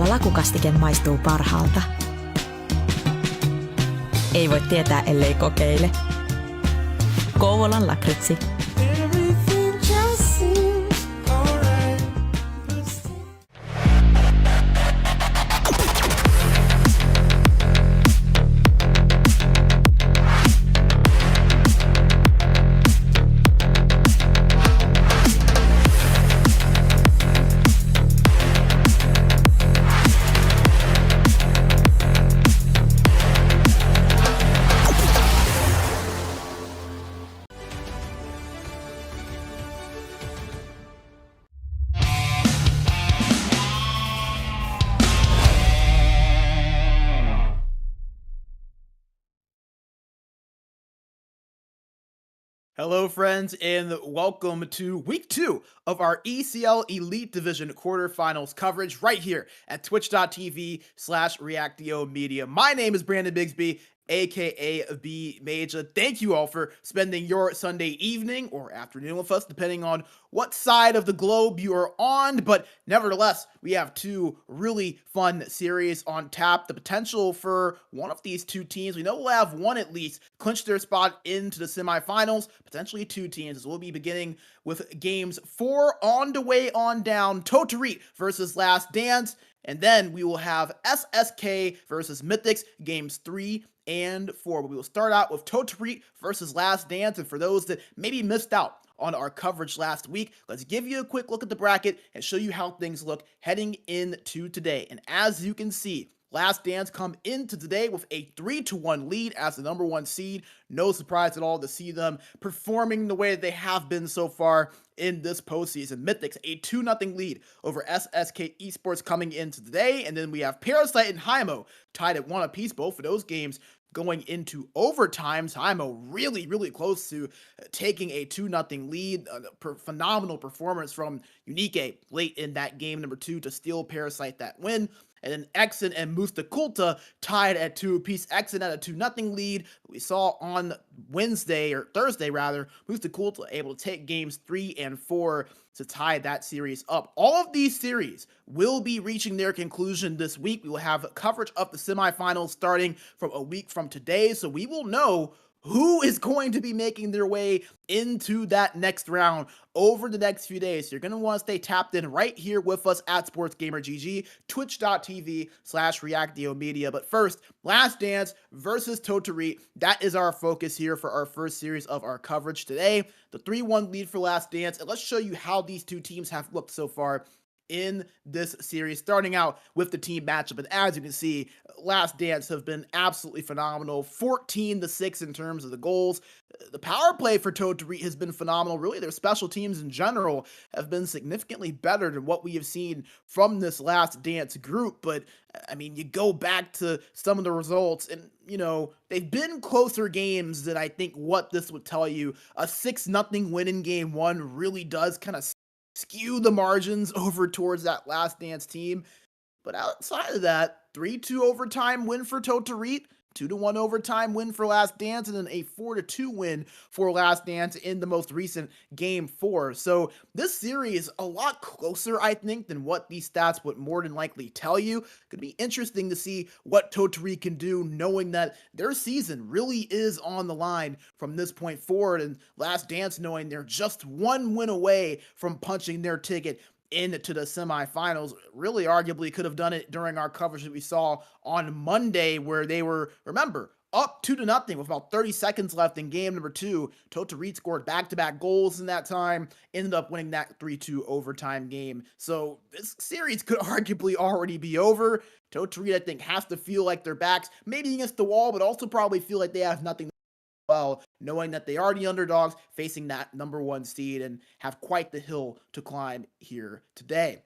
jolla lakukastike maistuu parhaalta. Ei voi tietää, ellei kokeile. Kouvolan lakritsi. Hello, friends, and welcome to week 2 of our ECL Elite Division quarterfinals coverage right here at twitch.tv/Reactio Media. My name is Brandon Bigsby, aka B Major. Thank you all for spending your Sunday evening or afternoon with us, depending on what side of the globe you are on. But nevertheless, we have two really fun series on tap. The potential for one of these two teams, we know we'll have one at least, clinch their spot into the semifinals, potentially two teams, as we'll be beginning with games 4 on the way on down. Tohtorit versus Last Dance. And then we will have SSK versus Mythix, games 3 and 4. But we will start out with Tohtorit versus Last Dance. And for those that maybe missed out on our coverage last week, let's give you a quick look at the bracket and show you how things look heading into today. And as you can see, Last Dance come into today with a 3-1 lead as the number 1 seed. No surprise at all to see them performing the way that they have been so far in this postseason. Mythix, a 2-0 lead over SSK Esports coming into today. And then we have Parasite and Hymo tied at 1 apiece, both of those games going into overtime. Hymo really close to taking a 2-0 lead. Phenomenal performance from Unique late in that game number 2 to steal Parasite that win. And then Exen and Mustakulta tied at 2 apiece. Exen at a 2-0 lead. We saw on Thursday, Mustakulta able to take games 3 and 4 to tie that series up. All of these series will be reaching their conclusion this week. We will have coverage of the semifinals starting from a week from today. So we will know who is going to be making their way into that next round over the next few days. So you're going to want to stay tapped in right here with us at SportsGamerGG, twitch.tv/Reactio Media. But first, Last Dance versus Tohtorit. That is our focus here for our first series of our coverage today. The 3-1 lead for Last Dance. And let's show you how these two teams have looked so far in this series, starting out with the team matchup. And as you can see, Last Dance have been absolutely phenomenal. 14-6 in terms of the goals. The power play for Tohtorit has been phenomenal. Really, their special teams in general have been significantly better than what we have seen from this Last Dance group. But I mean, you go back to some of the results and, you know, they've been closer games than I think what this would tell you. A 6-0 win in game 1 really does kind of skew the margins over towards that Last Dance team. But outside of that, 3-2 overtime win for Tohtorit, 2-1 overtime win for Last Dance, and then a 4-2 win for Last Dance in the most recent game 4. So this series a lot closer, I think, than what these stats would more than likely tell you. Could be interesting to see what Tohtorit can do, knowing that their season really is on the line from this point forward, and Last Dance knowing they're just one win away from punching their ticket into the semifinals. Really arguably could have done it during our coverage that we saw on Monday, where they were, remember, up 2-0 with about 30 seconds left in game number 2. Tohtorit scored back-to-back goals in that time, ended up winning that 3-2 overtime game. So this series could arguably already be over. Tohtorit, I think, has to feel like their backs maybe against the wall, but also probably feel like they have nothing well, knowing that they are the underdogs facing that number 1 seed and have quite the hill to climb here today.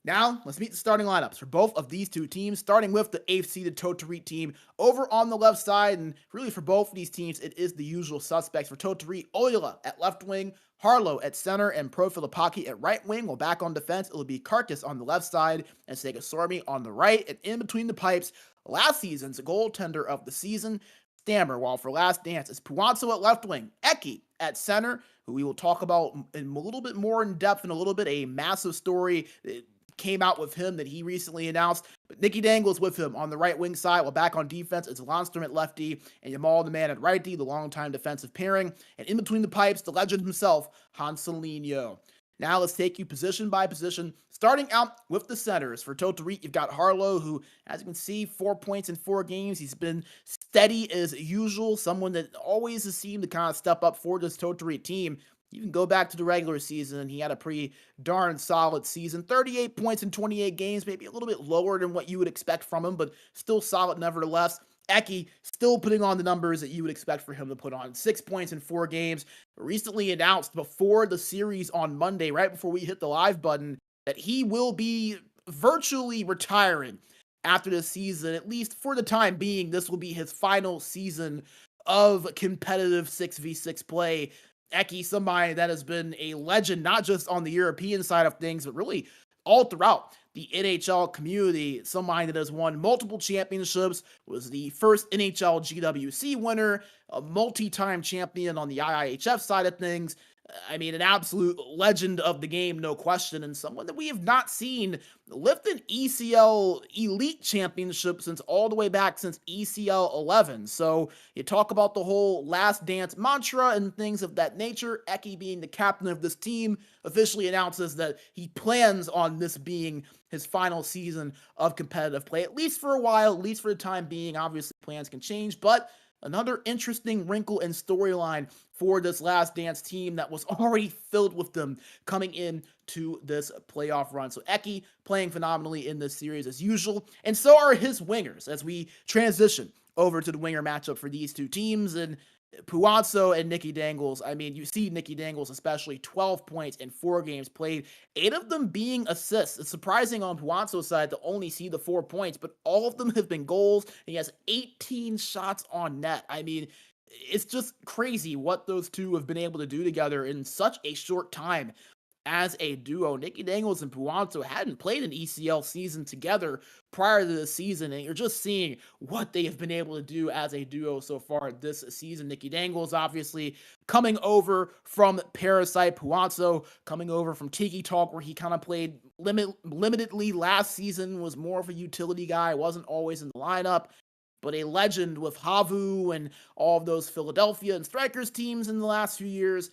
Now, let's meet the starting lineups for both of these two teams, starting with the 8th seeded Tohtorit team over on the left side. And really for both of these teams, it is the usual suspects. For Tohtorit, Oyla at left wing, Harlow at center, and Pro Filipaki at right wing. While back on defense, it'll be Karkas on the left side and Sega Sormi on the right. And in between the pipes, last season's goaltender of the season, Stammer, while for Last Dance, it's Puanzo at left wing, Eki at center, who we will talk about in a little bit more in depth in a little bit, a massive story. came out with him that he recently announced. But Nicky Dangles with him on the right wing side, while back on defense, it's Lundstrom at lefty and Jamal the man at righty, the longtime defensive pairing. And in between the pipes, the legend himself, Hanselinho. Now let's take you position by position, starting out with the centers. For Tohtorit, you've got Harlow, who, as you can see, 4 points in 4 games. He's been steady as usual, someone that always has seemed to kind of step up for this Tohtorit team. You can go back to the regular season. He had a pretty darn solid season. 38 points in 28 games, maybe a little bit lower than what you would expect from him, but still solid nevertheless. Eki still putting on the numbers that you would expect for him to put on. 6 points in 4 games. Recently announced before the series on Monday, right before we hit the live button, that he will be virtually retiring after this season. At least for the time being, this will be his final season of competitive 6v6 play. Eki, somebody that has been a legend, not just on the European side of things, but really all throughout the NHL community. Somebody that has won multiple championships, was the first NHL GWC winner, a multi-time champion on the IIHF side of things. I mean, an absolute legend of the game, no question, and someone that we have not seen lift an ECL Elite Championship since all the way back since ECL 11. So you talk about the whole last dance mantra and things of that nature. Eki, being the captain of this team, officially announces that he plans on this being his final season of competitive play, at least for a while, at least for the time being. Obviously, plans can change, but another interesting wrinkle and storyline for this Last Dance team that was already filled with them coming in to this playoff run. So Eki playing phenomenally in this series as usual, and so are his wingers as we transition over to the winger matchup for these two teams. And Puanzo and Nicky Dangles, I mean, you see Nicky Dangles especially, 12 points in 4 games played, 8 of them being assists. It's surprising on Puanzo's side to only see the 4 points, but all of them have been goals, and he has 18 shots on net. I mean, it's just crazy what those two have been able to do together in such a short time as a duo. Nicky Dangles and Puanzo hadn't played an ECL season together prior to the season, and you're just seeing what they have been able to do as a duo so far this season. Nicky Dangles obviously coming over from Parasite, Puanzo coming over from Tiki Talk, where he kind of played limitedly last season, was more of a utility guy, wasn't always in the lineup, but a legend with Havu and all of those Philadelphia and Strikers teams in the last few years.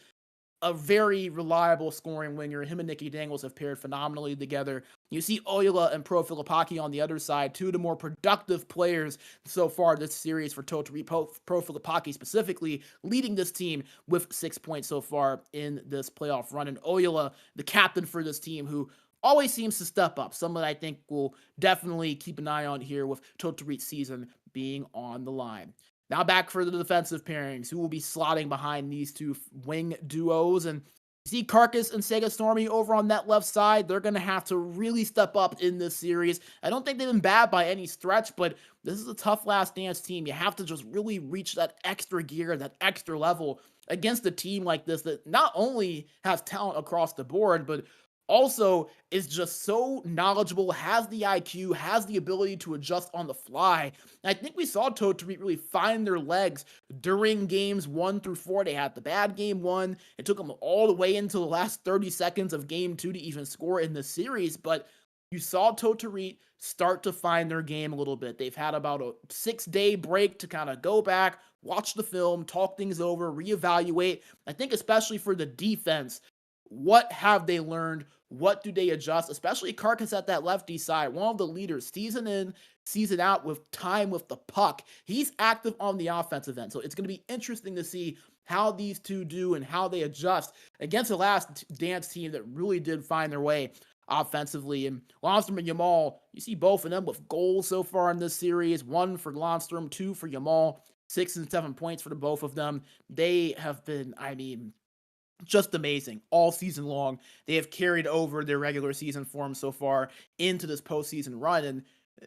A very reliable scoring winger. Him and Nicky Dangles have paired phenomenally together. You see Oyola and Pro Filipaki on the other side, two of the more productive players so far this series for Tohtorit. Pro Filipaki specifically leading this team with 6 points so far in this playoff run. And Oyola, the captain for this team, who always seems to step up. Someone I think will definitely keep an eye on here with Tohtorit's season being on the line. Now back for the defensive pairings, who will be slotting behind these two wing duos. And you see Carcass and Sega Stormy over on that left side. They're going to have to really step up in this series. I don't think they've been bad by any stretch, but this is a tough Last Dance team. You have to just really reach that extra gear, that extra level against a team like this that not only has talent across the board, but also is just so knowledgeable, has the IQ, has the ability to adjust on the fly. And I think we saw Tohtorit really find their legs during games 1 through 4. They had the bad game 1. It took them all the way into the last 30 seconds of game 2 to even score in the series. But you saw Tohtorit start to find their game a little bit. They've had about a 6-day break to kind of go back, watch the film, talk things over, reevaluate. I think especially for the defense, what have they learned? What do they adjust? Especially Carcass at that lefty side, one of the leaders, season in, season out with time with the puck. He's active on the offensive end. So it's going to be interesting to see how these two do and how they adjust against the Last Dance team that really did find their way offensively. And Lundstrom and Jamal, you see both of them with goals so far in this series. 1 for Lundstrom, 2 for Jamal. 6 and 7 points for the both of them. They have been, I mean, just amazing all season long. They have carried over their regular season form so far into this postseason run, and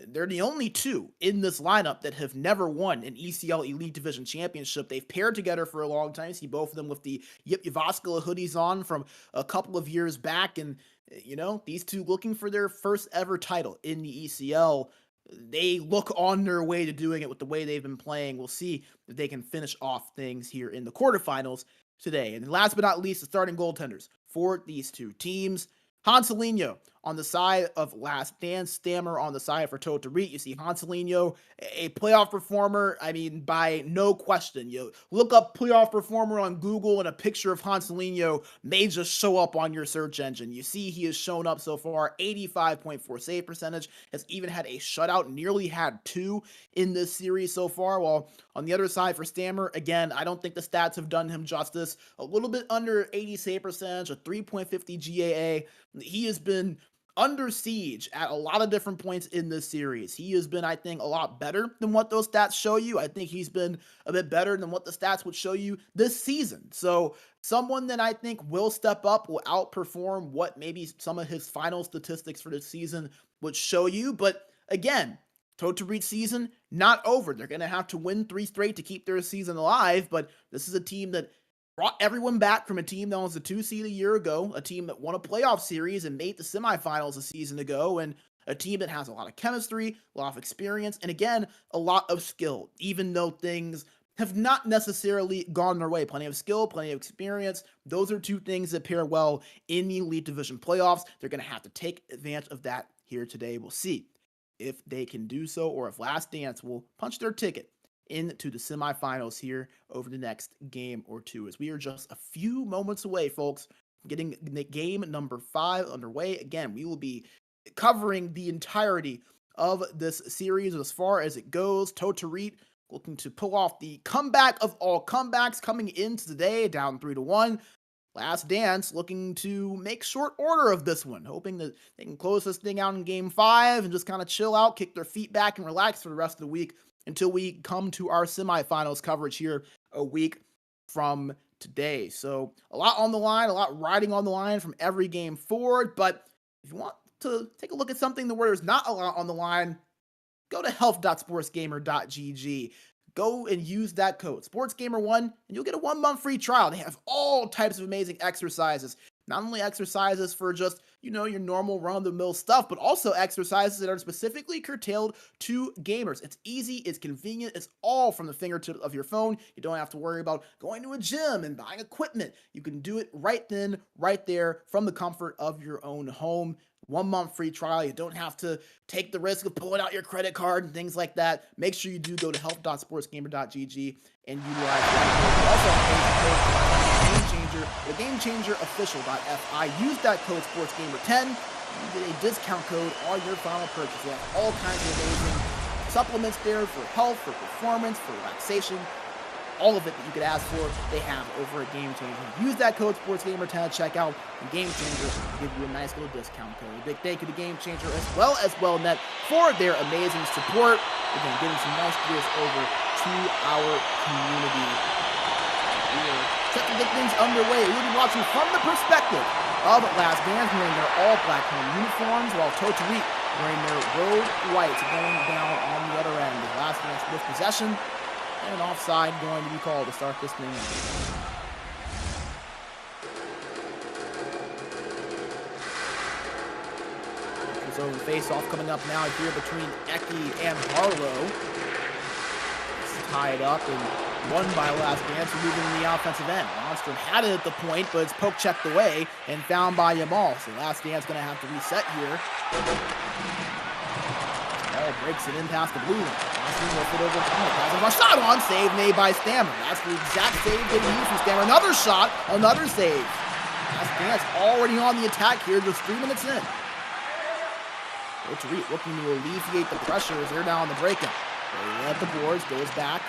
they're the only two in this lineup that have never won an ECL Elite Division Championship. They've paired together for a long time. You see both of them with the Yip Yavaskala hoodies on from a couple of years back, and you know, these two looking for their first ever title in the ECL. They look on their way to doing it with the way they've been playing. We'll see if they can finish off things here in the quarterfinals today. And last but not least, the starting goaltenders for these two teams. Hanselinho on the side of Last Dance, Stammer on the side for Tohtorit. You see Hanselinho, a playoff performer. I mean, by no question. You look up playoff performer on Google and a picture of Hanselinho may just show up on your search engine. You see he has shown up so far, 85.4 save percentage, has even had a shutout, nearly had 2 in this series so far. While on the other side for Stammer, again, I don't think the stats have done him justice. A little bit under 80 save percentage, a 3.50 GAA. He has been under siege at a lot of different points in this series. He has been, I think, a lot better than what those stats show you. I think he's been a bit better than what the stats would show you this season. So someone that I think will step up, will outperform what maybe some of his final statistics for this season would show you. But again, Tohtorit's season, not over. They're going to have to win 3 straight to keep their season alive, but this is a team that brought everyone back from a team that was a 2 seed a year ago, a team that won a playoff series and made the semifinals a season ago, and a team that has a lot of chemistry, a lot of experience, and again, a lot of skill, even though things have not necessarily gone their way. Plenty of skill, plenty of experience. Those are 2 things that pair well in the Elite Division playoffs. They're going to have to take advantage of that here today. We'll see if they can do so, or if Last Dance will punch their ticket into the semifinals here over the next game or 2, as we are just a few moments away, folks, from getting the game number 5 underway. Again, we will be covering the entirety of this series as far as it goes. Tohtorit looking to pull off the comeback of all comebacks coming into today, down 3-1. Last Dance looking to make short order of this one, hoping that they can close this thing out in game 5 and just kind of chill out, kick their feet back, and relax for the rest of the week until we come to our semifinals coverage here a week from today. So a lot on the line, a lot riding on the line from every game forward. But if you want to take a look at something where there's not a lot on the line, go to health.sportsgamer.gg. Go and use that code SportsGamer1 and you'll get a 1-month free trial. They have all types of amazing exercises. Not only exercises for just, your normal run-of-the-mill stuff, but also exercises that are specifically curtailed to gamers. It's easy, it's convenient, it's all from the fingertips of your phone. You don't have to worry about going to a gym and buying equipment. You can do it right then, right there, from the comfort of your own home. 1-month free trial. You don't have to take the risk of pulling out your credit card and things like that. Make sure you do go to health.sportsgamer.gg and utilize that. Also, Game Changer, the Game Changer official.fi. Use that code SportsGamer10. You get a discount code on your final purchase. They have all kinds of amazing supplements there for health, for performance, for relaxation. All of it that you could ask for, they have over at Game Changer. Use that code SportsGamer10 at checkout, and Game Changer will give you a nice little discount code. A big thank you to Game Changer as well as WellNet for their amazing support. Again, getting some nice deals over to our community. We are set to get things underway. We'll be watching from the perspective of Last Dance wearing their all-black home uniforms, while Tohtorit wearing their road whites going down on the other end. The Last Dance with possession. And offside going to be called to start this thing out. So the face-off coming up now here between Eki and Harlow. It's tied up and won by Last Dance, moving the offensive end. Monster had it at the point, but it's poke checked away and found by Yamal. So Last Dance going to have to reset here. Ball breaks it in past the blue line. It over a shot on, save made by Stammer. That's the exact save that he used from Stammer. Another shot, another save. Last Dance already on the attack here, just 3 minutes in. Tohtorit looking to alleviate the pressure as they're now on the break-up. They at the boards, goes back.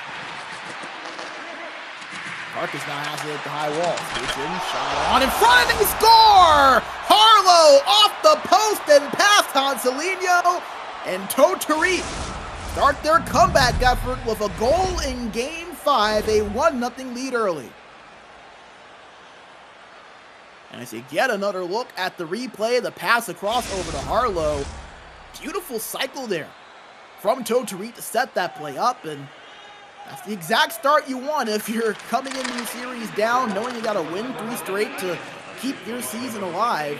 Marcus now has it at the high wall. Skates in, shot on in front, and they score! Harlow off the post and past Hanselinho, and Tohtorit start their comeback effort with a goal in Game 5, a 1-0 lead early. And as you get another look at the replay, the pass across over to Harlow. Beautiful cycle there from Tohtorit to set that play up, and that's the exact start you want if you're coming into the series down, knowing you got to win 3 straight to keep your season alive.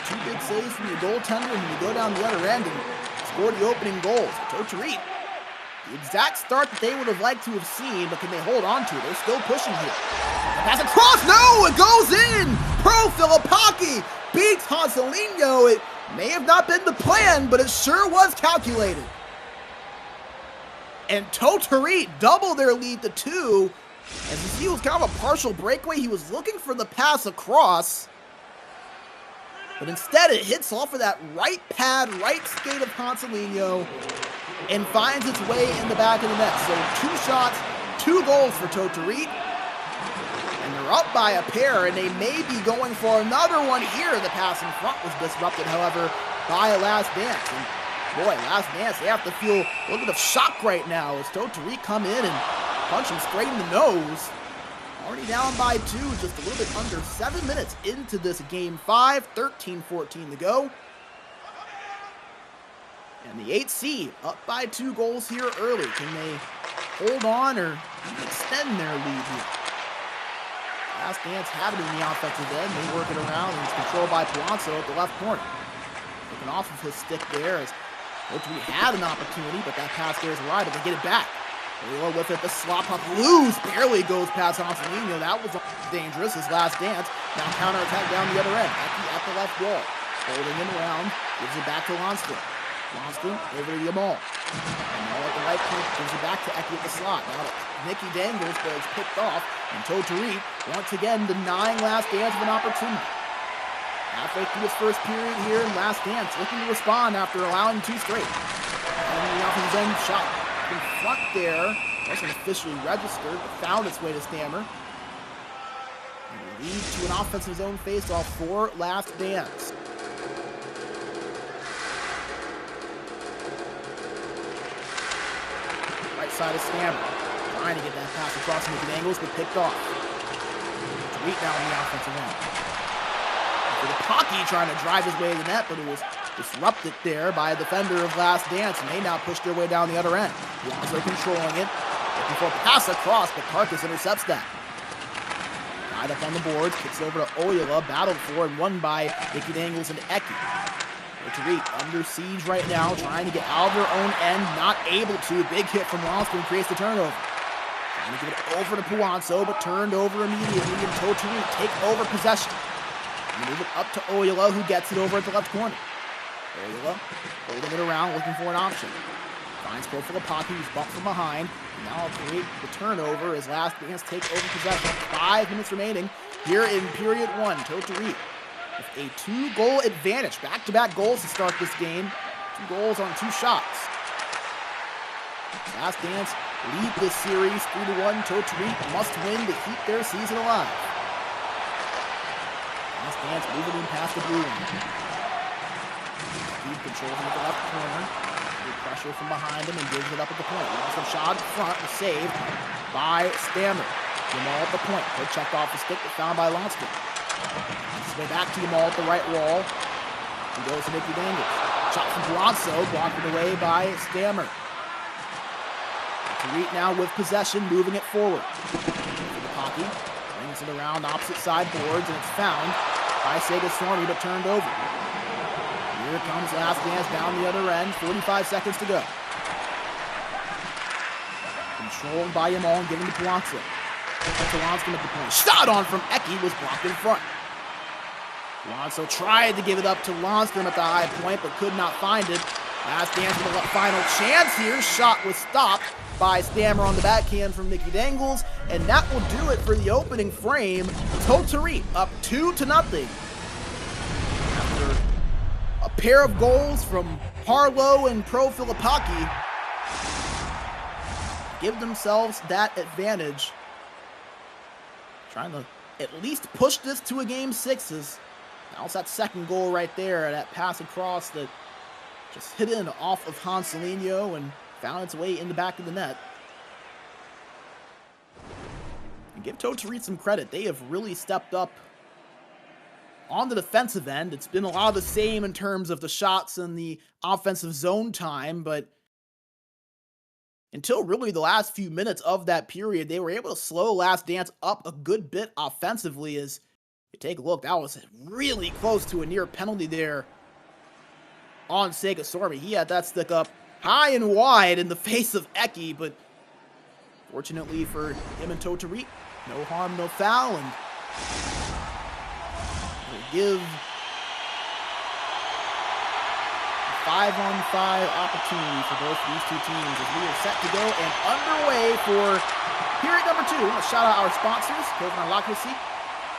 2 big saves from your goaltender, and you go down the other end and score the opening goals. Tohtorit The exact start that they would have liked to have seen, but can they hold on to it? They're still pushing here. Pass across, no, it goes in! Pro Filipaki beats Hanselino. It may have not been the plan, but it sure was calculated. And Tohtorit doubled their lead to 2. As you see, it was kind of a partial breakaway. He was looking for the pass across, but instead it hits off of that right pad, right skate of Hanselino, and finds its way in the back of the net. So 2 shots, 2 goals for Tohtorit. And they're up by a pair, and they may be going for another one here. The pass in front was disrupted, however, by Last Dance. And boy, Last Dance, they have to feel a little bit of shock right now as Tohtorit come in and punch him straight in the nose. Already down by 2, just a little bit under 7 minutes into this game 5, 13-14 to go. And the 8C up by 2 goals here early. Can they hold on or extend their lead here? Last Dance have it in the offensive end. They work it around, and it's controlled by Palazzo at the left corner. Looking off of his stick there as Tohtorit had an opportunity, but that pass there is wide, but they get it back. Oyela with it, the slop up loose, barely goes past Hanselino. That was dangerous, his Last Dance. Now counterattack down the other end. At the left wall. Holding him around, gives it back to Lonston. Lonston over to Yamal. Yamal at the right point, gives it back to Eki at the slot. Now Nicky dangles, but it's picked off. And Tohtorit, once again, denying Last Dance of an opportunity. Halfway through his first period here, and Last Dance looking to respond after allowing 2 straight. And off his own shot. In front there, wasn't officially registered, but found its way to Stammer. And lead to an offensive zone face-off for Last Dance. Right side of Stammer, trying to get that pass across making angles, but picked off. Tohtorit down on the offensive end. For the Pocky trying to drive his way to the net, but it was disrupted there by a defender of Last Dance, and they now push their way down the other end. Lonzo controlling it, looking for a pass across, but Tarkus intercepts that. Tied up on the boards, kicks over to Oyela, battled for and won by Nicky Dangles and Eki. Tohtorit under siege right now, trying to get out of their own end, not able to. Big hit from Lonston creates the turnover. Trying to give it over to Puanzo, but turned over immediately, and Tohtorit take over possession. And move it up to Oyela, who gets it over at the left corner. Oyela holding it around, looking for an option. Finds Pro Filipaki, who's bumped from behind. And now will create the turnover as Last Dance take over possession. 5 minutes remaining here in period 1. Tohtorit with a 2-goal advantage. Back-to-back goals to start this game. 2 goals on 2 shots. Last Dance lead this series 3-1. Tohtorit must win to keep their season alive. Last Dance moving in past the blue line. Steve controls him at the left corner. Good pressure from behind him and gives it up at the point. Lost shot in front was saved by Stammer. Yamal at the point. Good checked off the stick, but found by Lonston. His way back to Yamal at the right wall. He goes to Nicky Dangles. Shot from Bronzo, blocked away by Stammer. Tohtorit now with possession, moving it forward. Pocky brings it around opposite side boards, and it's found by Sega Stormy, but turned over. Here comes Last Dance down the other end. 45 seconds to go. Controlled by Yamal and giving to Palazzo. Lonston at the point. Shot on from Eki was blocked in front. Palazzo tried to give it up to Lonston at the high point, but could not find it. Last Dance with a final chance here. Shot was stopped by Stammer on the backhand from Nicky Dangles, and that will do it for the opening frame. Tohtorit up 2-0. After a pair of goals from Harlow and Pro Filipaki, give themselves that advantage. Trying to at least push this to a game 6. Now it's that second goal right there, that pass across that just hit in off of Hanselino and found its way in the back of the net. And give Tohtorit some credit. They have really stepped up on the defensive end. It's been a lot of the same in terms of the shots and the offensive zone time, but until really the last few minutes of that period, they were able to slow Last Dance up a good bit offensively. As you take a look, that was really close to a near penalty there on Sega Sorby. He had that stick up high and wide in the face of Eki, but fortunately for him and Tohtorit, no harm, no foul, and they give a 5-on-5 opportunity for both these two teams as we are set to go and underway for period number 2. Let's shout out our sponsors, Quarterfinals,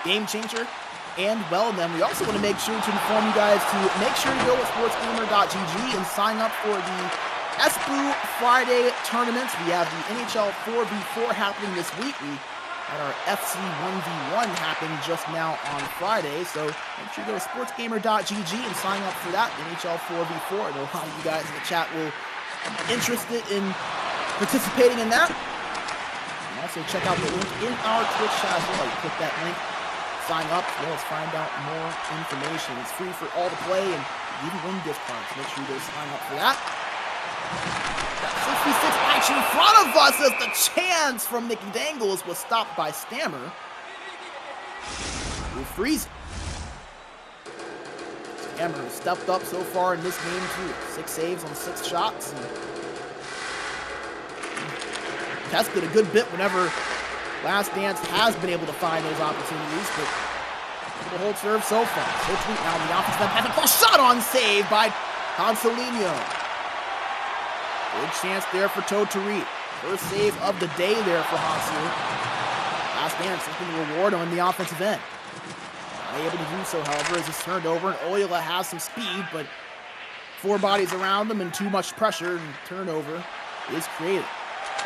Game Changer, and well, then we also want to make sure to inform you guys to make sure to go to SportsGamer.gg and sign up for the Espo Friday tournaments. We have the NHL 4v4 happening this week. We had our FC 1v1 happen just now on Friday, so make sure you go to SportsGamer.gg and sign up for that, the NHL 4v4. I know a lot of you guys in the chat will be interested in participating in that. And also check out the link in our Twitch chat as well. You click that link, sign up, as well as find out more information. It's free for all to play, and you even win gift cards. Make sure you go sign up for that. Got 66 action in front of us as the chance from Nicky Dangles was stopped by Stammer. We're freezing. Stammer has stepped up so far in this game too. 6 saves on 6 shots. And tested a good bit whenever Last Dance has been able to find those opportunities, but the hold serve so far. Tohtorit now in the offense, has a close shot on save by Hanselinho. Big chance there for Tohtorit. First save of the day there for Hansu. Last Dance looking to reward on the offensive end. Not able to do so, however, as it's turned over, and Oyla has some speed, but 4 bodies around him and too much pressure, and turnover is created.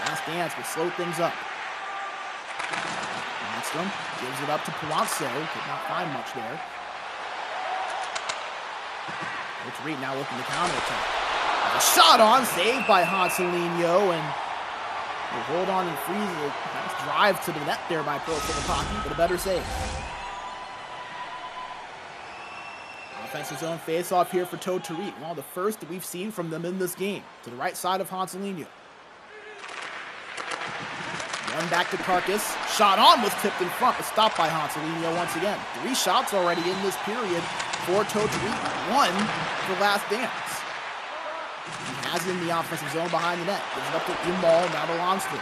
Last Dance will slow things up. Monstrom gives it up to Palazzo. Could not find much there. Tohtorit now looking to counterattack. A shot on, saved by Hanselinho, and will hold on and freeze it. Nice drive to the net there by Pro Filipaki, but a better save. Offensive zone face-off here for Tohtorit. One of the first that we've seen from them in this game. To the right side of Hanselinho. Run back to Carcass. Shot on was tipped in front, but stopped by Hanselinho once again. 3 shots already in this period for Tohtorit. 1 for Last Dance. He has it in the offensive zone behind the net. Gives it up to Imbal, now to Longstrom.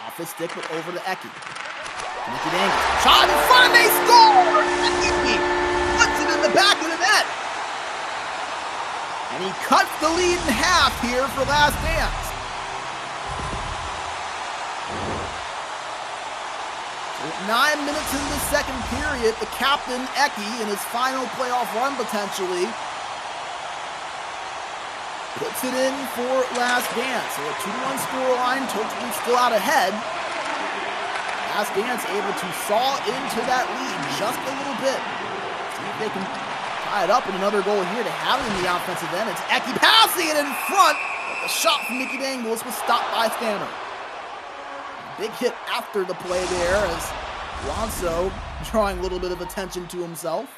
Off his stick, but over to Eki. Nicky Dangles. Shot in front, they score! Eki puts it in the back of the net. And he cuts the lead in half here for Last Dance. With 9 minutes in the second period, the captain, Eki, in his final playoff run potentially, puts it in for Last Dance. So a 2-1 scoreline. Tohtorit still out ahead. Last Dance able to saw into that lead just a little bit. See if they can tie it up with another goal here to have it in the offensive end. It's Eki passing it in front. But the shot from Nicky Dangles was stopped by Stammer. Big hit after the play there as Alonso drawing a little bit of attention to himself.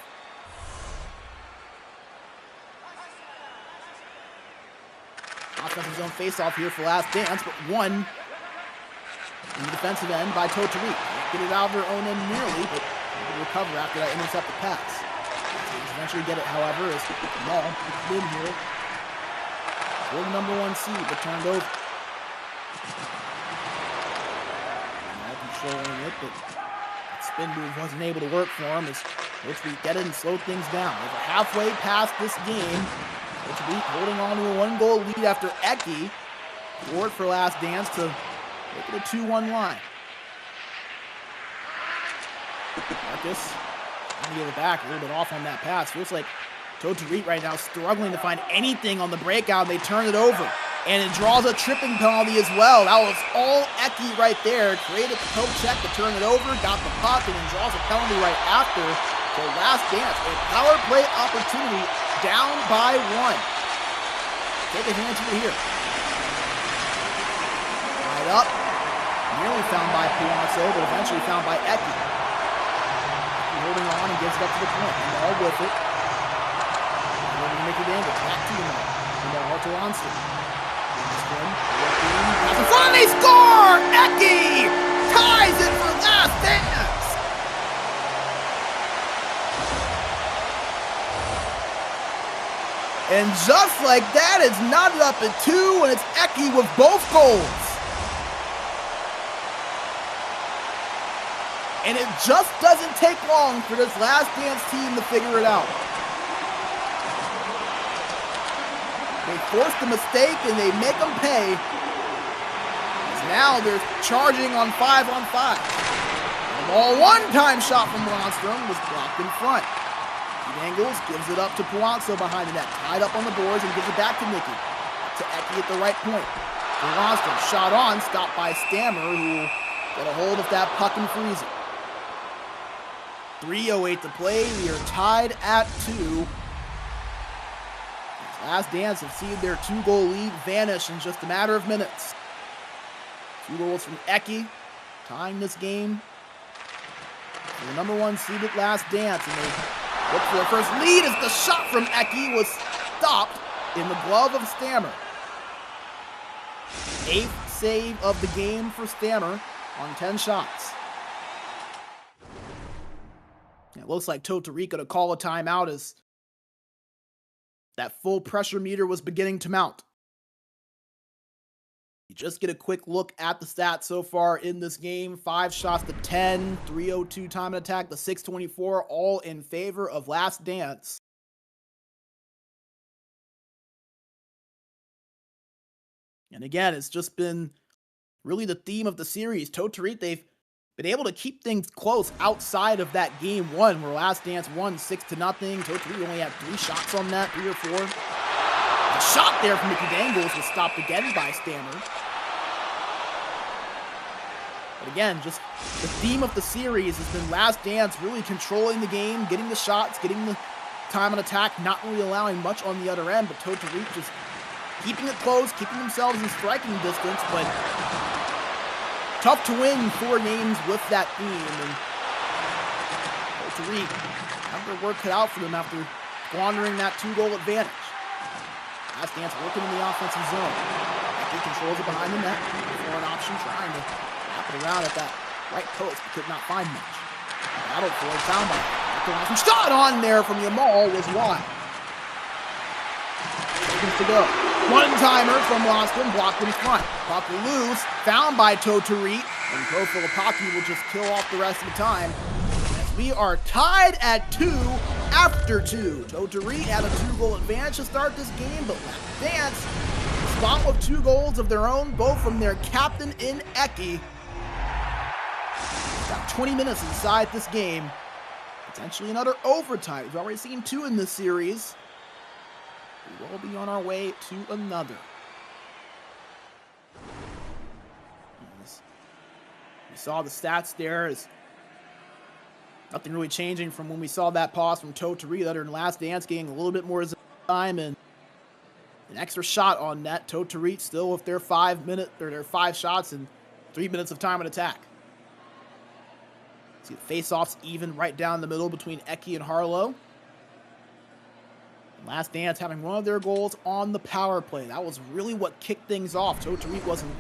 Offensive zone face-off here for Last Dance, but 1 in the defensive end by Tohtorit. Get it out of their own end nearly, but able to recover after that intercepted pass. They eventually get it, however, as Maul puts it in here. For the number 1 seed, but turned over. Controlling it, but that spin move wasn't able to work for him as Tohtorit get it and slow things down. Over halfway past this game, Tohtorit holding on to a 1-goal lead after Eki scored for Last Dance to make it a 2-1 line. Marcus trying to get it back, a little bit off on that pass. Feels like Tohtorit right now struggling to find anything on the breakout, and they turn it over. And it draws a tripping penalty as well. That was all Eki right there. Created the poke check to turn it over, got the puck, and then draws a penalty right after. So Last Dance, a power play opportunity down by 1. Take advantage of it here. Right up. Nearly found by Pianzo, but eventually found by Eki. Eki holding on and gives it up to the point. And all with it. Nicky Dangles back to the net. And all to Longstrom. In front, they score! Eki ties it for Last Dance! And just like that, it's knotted up at 2, and it's Eki with both goals. And it just doesn't take long for this Last Dance team to figure it out. They forced a mistake, and they make them pay. Now they're charging on 5-on-5. The ball one-time shot from Ronstrom was blocked in front. Dangles gives it up to Puanzo behind the net, tied up on the boards, and gives it back to Nicky. To Eki at the right point. For Ronstrom, shot on, stopped by Stammer, who got a hold of that puck and freeze it. 3:08 to play. We are tied at 2. Last Dance have seen their 2-goal lead vanish in just a matter of minutes. 2 goals from Eki, tying this game. The number 1 seeded Last Dance, and they look for their first lead as the shot from Eki was stopped in the glove of Stammer. 8th save of the game for Stammer on 10 shots. It looks like Tohtorit to call a timeout as that full pressure meter was beginning to mount. You just get a quick look at the stats so far in this game. 5 shots to 10, 3:02 time and attack, the 6:24, all in favor of Last Dance. And again, it's just been really the theme of the series. Tohtorit, they've been able to keep things close outside of that game 1, where Last Dance won 6-0. Tohtorit only had 3 shots on that, 3 or 4. The shot there from Mickey Dangles was stopped again by Stammer. But again, just the theme of the series has been Last Dance really controlling the game, getting the shots, getting the time on attack, not really allowing much on the other end, but Tohtorit just keeping it close, keeping themselves in striking distance, but tough to win 4 games with that theme. And Tohtorit have their work cut out for them after squandering that 2-goal advantage. Last Dance working in the offensive zone. He controls it behind the net. For an option, trying to wrap it around at that right post, but could not find much. Battle for it, found by it. Shot on there from Yamal was wide. Seconds to go. One-timer from Ronstrom, blocked in front. Puck loose, found by Tohtorit, and Pro Filipaki will just kill off the rest of the time. As we are tied at 2 after 2. Tohtorit had a 2-goal advantage to start this game, but Last Dance respond with 2 goals of their own, both from their captain in Eki. Got 20 minutes inside this game. Potentially another overtime. We've already seen 2 in this series. We will be on our way to another. We saw the stats there. Is nothing really changing from when we saw that pause from Tohtorit, other than Last Dance getting a little bit more time and an extra shot on net. Tohtorit still with their 5 shots and 3 minutes of time on attack. See the face-offs even right down the middle between Eki and Harlow. Last Dance having one of their goals on the power play. That was really what kicked things off. Tohtorit wasn't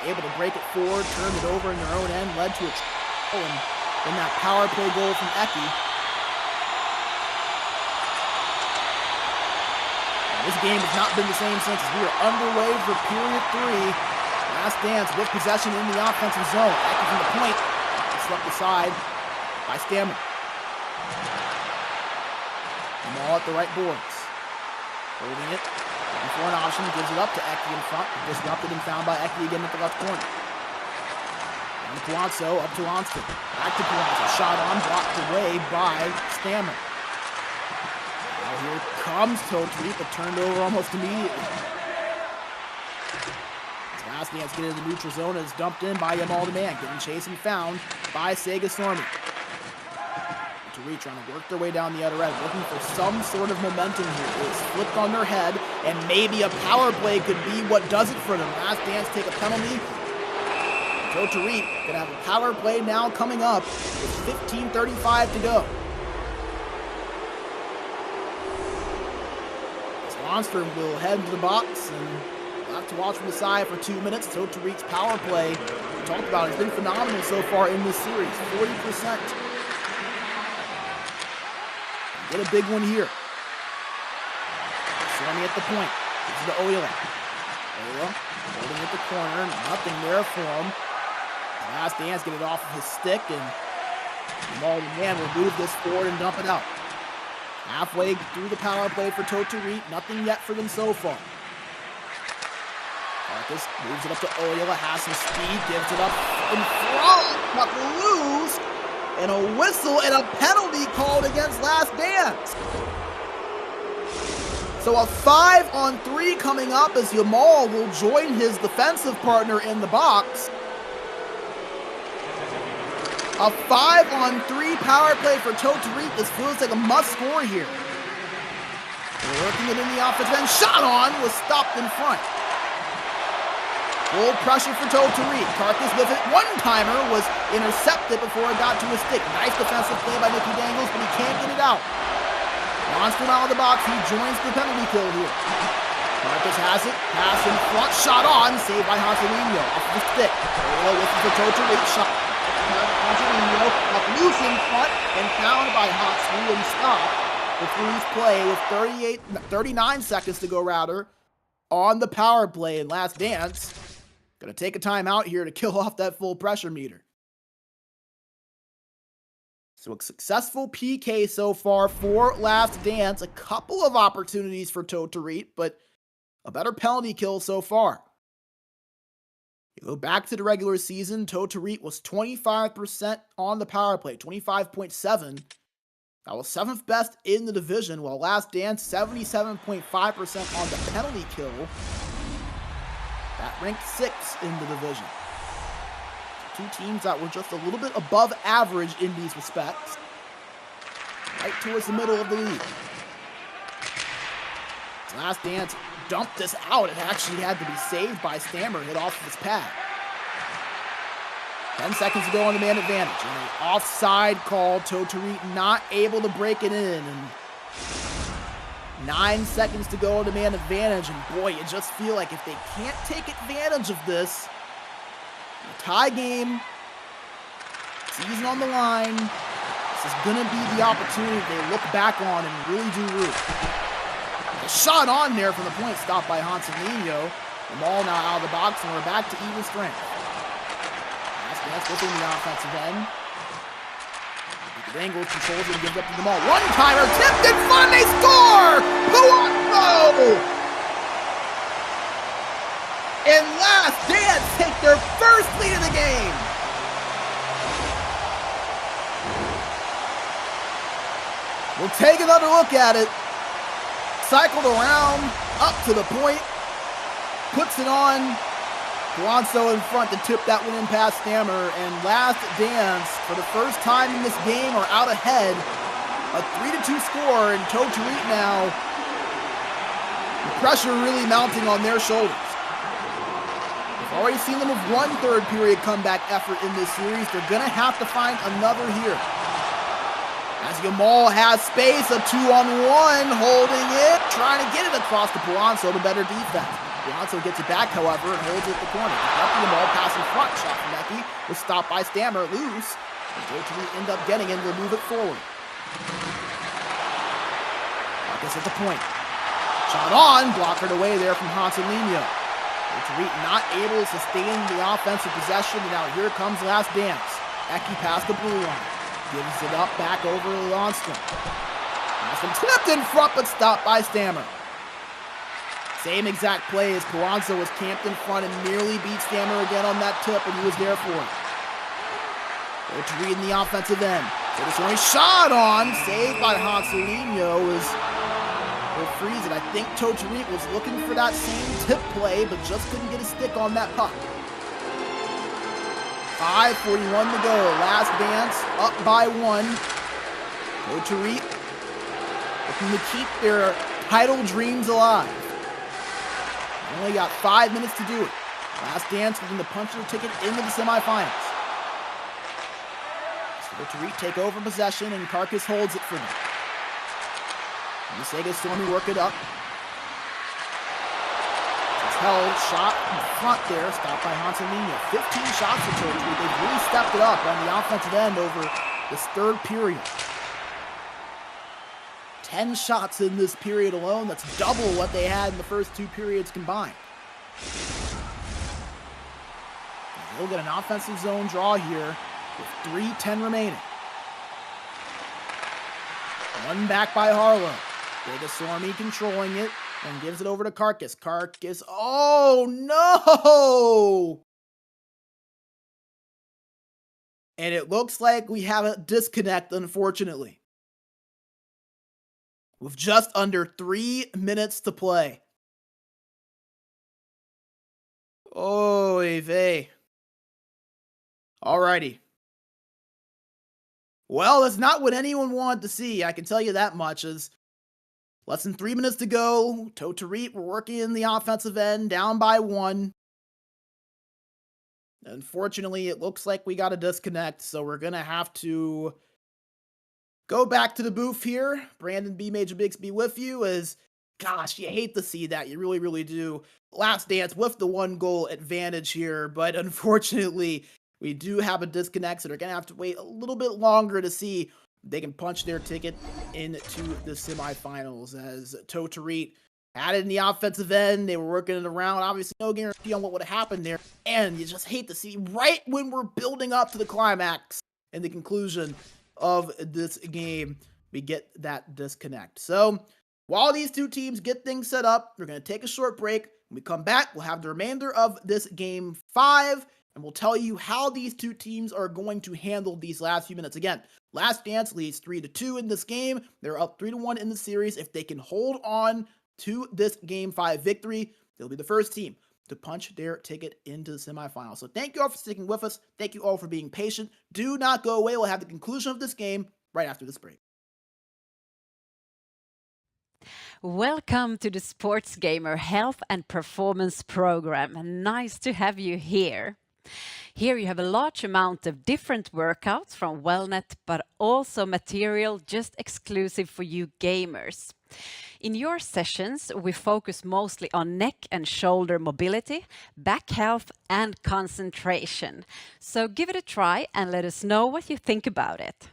able to break it forward, turned it over in their own end, led to a and in that power play goal from Eki. This game has not been the same since as we are underway for period 3. Last Dance with possession in the offensive zone. Eki from the point. Swept aside by Stammer. All at the right boards. Holding it. Looking for an option. Gives it up to Eki in front. Disrupted and found by Eki again at the left corner. Down to Puanzo. Up to Onston. Back to Puanzo. Shot on. Blocked away by Stammer. Now here comes Tohtorit, but turned over almost immediately. Last Dance get into the neutral zone and is dumped in by Yamal the man. Getting chased and found by Sega Stormy. Tohtorit trying to work their way down the other end, looking for some sort of momentum here. It's flipped on their head, and maybe a power play could be what does it for them. Last Dance take a penalty. Tohtorit gonna have a power play now coming up with 15:35 to go. Monster will head into the box and we'll have to watch from the side for 2 minutes. Tohtorit's power play, we talked about, has been phenomenal so far in this series. 40%. Get a big one here. Stormy at the point. Gives it to Oyla. Oyla holding at the corner. Nothing there for him. Last Dance get it off of his stick, and Jamal man will move this forward and dump it out. Halfway through the power play for Tohtorit. Nothing yet for them so far. Marcus moves it up to Oyla, has some speed, gives it up in front, but loose, and a whistle and a penalty called against Last Dance. So a 5-on-3 coming up as Jamal will join his defensive partner in the box. A 5-on-3 power play for Tohtorit. This feels like a must-score here. They're working it in the offense, then shot on, was stopped in front. Full pressure for Tohtorit. Carcass with it. One-timer was intercepted before it got to his stick. Nice defensive play by Nicky Dangles, but he can't get it out. Monster out of the box. He joins the penalty kill here. Carcass has it. Pass in front. Shot on. Saved by Hanselino. Off the stick. Oyla with the Tohtorit shot. Hanselino up loose in front and found by Hatsu and stopped. The freeze play with 39 seconds to go rather on the power play in Last Dance. Gonna take a timeout here to kill off that full pressure meter. So a successful PK so far for Last Dance. A couple of opportunities for Tohtorit, but a better penalty kill so far. You go back to the regular season, Tohtorit was 25% on the power play, 25.7. That was 7th best in the division, while Last Dance 77.5% on the penalty kill. That ranked 6th in the division. Two teams that were just a little bit above average in these respects. Right towards the middle of the league. Last Dance dumped this out. It actually had to be saved by Stammer. Hit off of his pad. 10 seconds to go on the man advantage. And an offside call. Tohtorit not able to break it in. And 9 seconds to go on the man advantage. And boy, you just feel like if they can't take advantage of this, a tie game, season on the line, this is going to be the opportunity they look back on and really do root. A shot on there from the point, stopped by Hanselino. The ball now out of the box, and we're back to even strength. That's within the offensive end. Dangles controls it and gives up to the ball. One-timer, tipped in front, they score! Puanto! And Last Dance take their first lead of the game. We'll take another look at it. Cycled around, up to the point, puts it on. Puanto in front to tip that one in past Stammer, and Last Dance, for the first time in this game, are out ahead. A 3-2 score, and Tohtorit now, the pressure really mounting on their shoulders. We've already seen them with one third period comeback effort in this series. They're gonna have to find another here. As Jamal has space, a 2-on-1, holding it, trying to get it across to Puanto, the better defense. Puanto gets it back, however, and holds it at the corner. Jamal pass in front, shot from Necky, was stopped by Stammer, loose. And Tohtorit end up getting it and will move it forward. Marcus at the point. Shot on, blockered away there from Hanselino. Tohtorit not able to sustain the offensive possession, and now here comes Last Dance. Necky past the blue line. Gives it up, back over to Lonston. Lonston tipped in front, but stopped by Stammer. Same exact play as Puanto was camped in front and nearly beat Stammer again on that tip, and he was there for it. Tohtorit in the offensive end. So this only shot on, saved by Hanselino, will freeze it. I think Tohtorit was looking for that same tip play, but just couldn't get a stick on that puck. 5:41 to go. Last Dance up by 1. Tohtorit looking to keep their title dreams alive. Only got 5 minutes to do it. Last Dance looking to punch their ticket into the semifinals. So Tohtorit take over possession, and Carcass holds it for them. Sega Stormy work it up. It's held, shot in front there, stopped by Hanselino. 15 shots for Tohtorit. They've really stepped it up on the offensive end over this third period. 10 shots in this period alone. That's double what they had in the first 2 periods combined. They'll get an offensive zone draw here with 3:10 remaining. One back by Harlow. Bigastormy controlling it and gives it over to Carcass. Carcass, oh no! And it looks like we have a disconnect, unfortunately. With just under 3 minutes to play. Oy vey. Alrighty. Well, that's not what anyone wanted to see, I can tell you that much. Is less than 3 minutes to go. Tohtorit, we're working in the offensive end, down by 1. Unfortunately, it looks like we got a disconnect, so we're going to have to go back to the booth here. Brandon B. Major Bixby with you. As, gosh, you hate to see that. You really, really do. Last Dance with the 1-goal advantage here, but unfortunately, we do have a disconnect, so they're going to have to wait a little bit longer to see if they can punch their ticket into the semifinals. As Tohtorit had it in the offensive end, they were working it around. Obviously, no guarantee on what would have happened there. And you just hate to see right when we're building up to the climax and the conclusion of this game, we get that disconnect. So while these two teams get things set up, we're going to take a short break. When we come back, we'll have the remainder of this game 5, and we'll tell you how these two teams are going to handle these last few minutes. Again, Last Dance leads 3-2 in this game. They're up 3-1 in the series. If they can hold on to this Game 5 victory, they'll be the first team to punch their ticket into the semifinals. So thank you all for sticking with us. Thank you all for being patient. Do not go away. We'll have the conclusion of this game right after this break. Welcome to the SportsGamer Health and Performance Program. Nice to have you here. Here you have a large amount of different workouts from Wellnet, but also material just exclusive for you gamers. In your sessions, we focus mostly on neck and shoulder mobility, back health, and concentration. So give it a try and let us know what you think about it.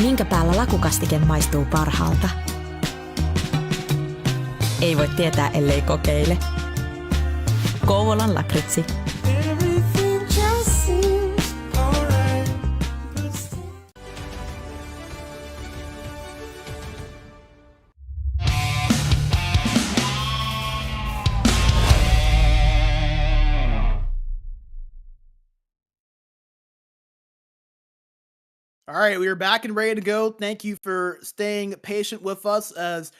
Minkä päällä lakukastike maistuu parhaalta? Ei voi tietää, ellei kokeile. Kouvolan lakritsi. All right, we are back and ready to go. Thank you for staying patient with us, as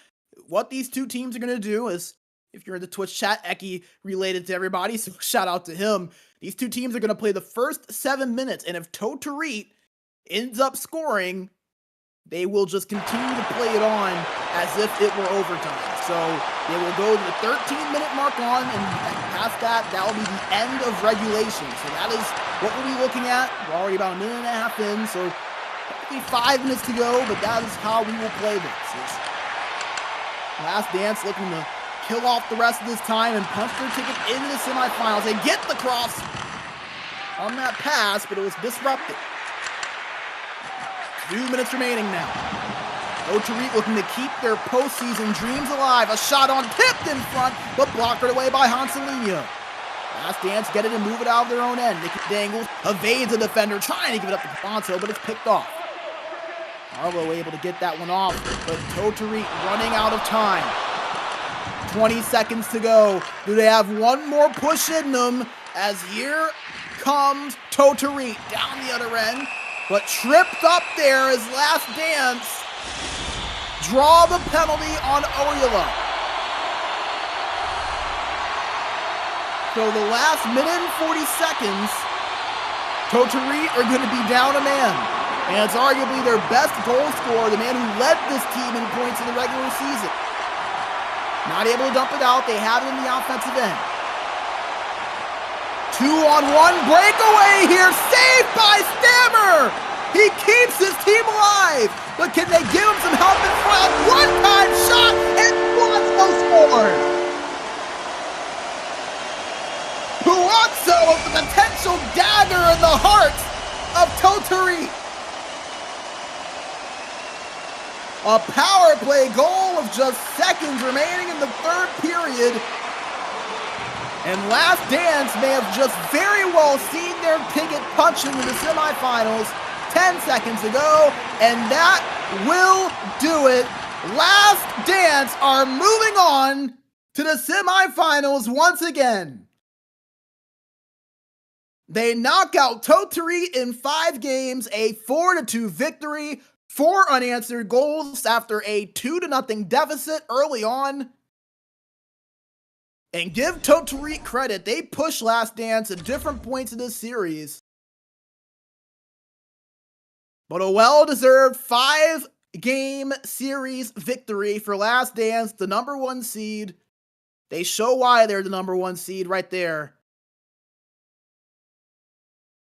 what these two teams are going to do is, if you're in the Twitch chat, Eki related to everybody, so shout out to him. These two teams are going to play the first 7 minutes, and if Tohtorit ends up scoring, they will just continue to play it on as if it were overtime. So they will go to the 13-minute mark on, and past that, that will be the end of regulation. So that is what we'll be looking at. We're already about a minute and a half in, so technically 5 minutes to go, but that is how we will play this. It's Last Dance looking to kill off the rest of this time and punch their ticket into the semifinals. They get the cross on that pass, but it was disrupted. 2 minutes remaining now. Tohtorit looking to keep their postseason dreams alive. A shot on tipped in front, but blocked right away by Hanselinho. Last Dance get it and move it out of their own end. Nicky Dangles evades a defender, trying to give it up to Fonso, but it's picked off. Arlo able to get that one off, but Tohtorit running out of time. 20 seconds to go. Do they have one more push in them? As here comes Tohtorit down the other end, but tripped up there as Last Dance draw the penalty on Oyala. So the last minute and 40 seconds, Tohtorit are going to be down a man. And it's arguably their best goal scorer, the man who led this team in points in the regular season. Not able to dump it out. They have it in the offensive end. 2-on-1 breakaway here. Saved by Stammer. He keeps his team alive. But can they give him some help in front? One-time shot and Puazzo scores. Puazzo with the potential dagger in the heart of Tohtorit. A power play goal of just seconds remaining in the third period. And Last Dance may have just very well seen their ticket punch into the semifinals. 10 seconds to go, and that will do it. Last Dance are moving on to the semifinals once again. They knock out Tohtorit in 5 games, a 4-2 victory. 4 unanswered goals after a 2-0 deficit early on. And give Tohtorit credit, they pushed Last Dance at different points in this series. But a well-deserved 5-game series victory for Last Dance, the #1 seed. They show why they're the #1 seed right there.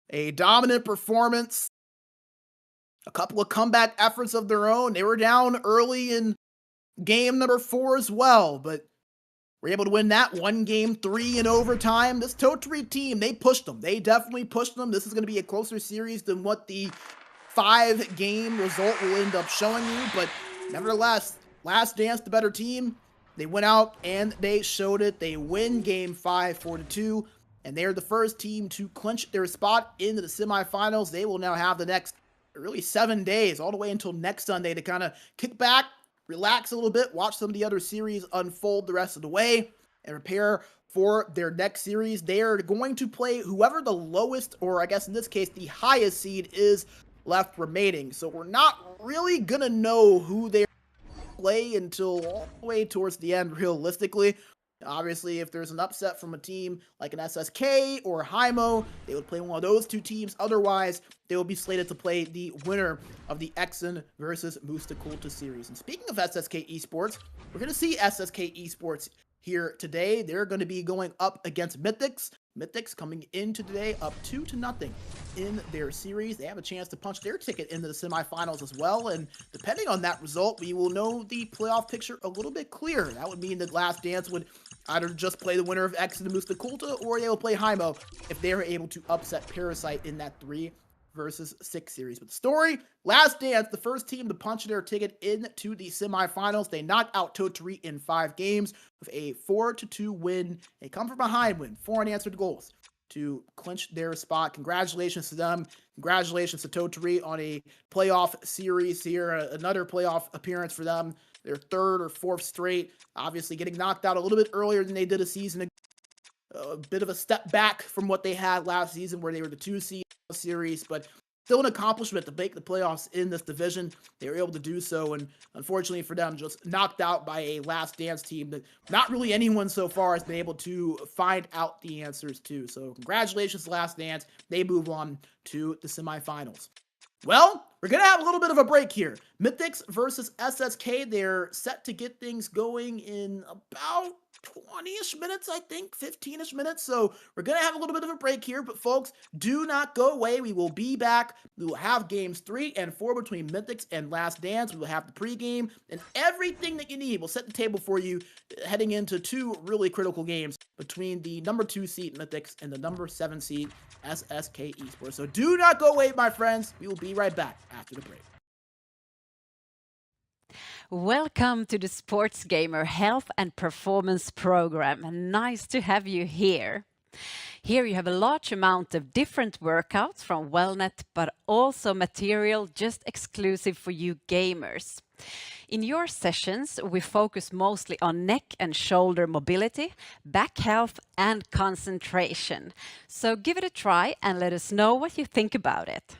A dominant performance. A couple of comeback efforts of their own. They were down early in game number 4 as well, but were able to win that 1 game 3 in overtime. This Tohtorit team, they pushed them. They definitely pushed them. This is going to be a closer series than what the 5-game result will end up showing you, but nevertheless, Last Dance, the better team. They went out and they showed it. They win game 5, 4-2, and they're the first team to clinch their spot into the semifinals. They will now have the next really 7 days, all the way until next Sunday, to kind of kick back, relax a little bit, watch some of the other series unfold the rest of the way, and prepare for their next series. They are going to play whoever the lowest, or I guess in this case, the highest seed is left remaining. So we're not really going to know who they play until all the way towards the end, realistically. Obviously, if there's an upset from a team like an SSK or Hymo, they would play one of those 2 teams. Otherwise, they will be slated to play the winner of the Exen versus Musta Kulta series. And speaking of SSK Esports, we're going to see SSK Esports here today. They're going to be going up against Mythix. Mythix coming into today up 2-0 in their series. They have a chance to punch their ticket into the semifinals as well, and depending on that result, we will know the playoff picture a little bit clearer. That would mean that Last Dance would either just play the winner of X and Musta Kulta, or they will play Hymo if they are able to upset Parasite in that 3 versus 6 series. But the story, Last Dance, the first team to punch their ticket into the semifinals. They knocked out Tohtorit in 5 games with a 4-2 win, a come from behind win, 4 unanswered goals to clinch their spot. Congratulations to them. Congratulations to Tohtorit on a playoff series here, another playoff appearance for them. Their 3rd or 4th straight, obviously getting knocked out a little bit earlier than they did a season ago. A bit of a step back from what they had last season where they were the 2 seed series, but still an accomplishment to make the playoffs in this division. They were able to do so, and unfortunately for them, just knocked out by a Last Dance team that not really anyone so far has been able to find out the answers to. So congratulations to Last Dance. They move on to the semifinals. Well, we're going to have a little bit of a break here. Mythix versus SSK. They're set to get things going in about 20-ish minutes, I think, 15-ish minutes. So we're going to have a little bit of a break here. But folks, do not go away. We will be back. We will have games 3 and 4 between Mythix and Last Dance. We will have the pregame and everything that you need. We'll set the table for you heading into 2 really critical games between the number 2 seed Mythix and the number 7 seed SSK Esports. So do not go away, my friends. We will be right back after the break. Welcome to the SportsGamer Health and Performance Program. Nice to have you here. Here you have a large amount of different workouts from Wellnet, but also material just exclusive for you gamers. In your sessions, we focus mostly on neck and shoulder mobility, back health, and concentration. So give it a try and let us know what you think about it.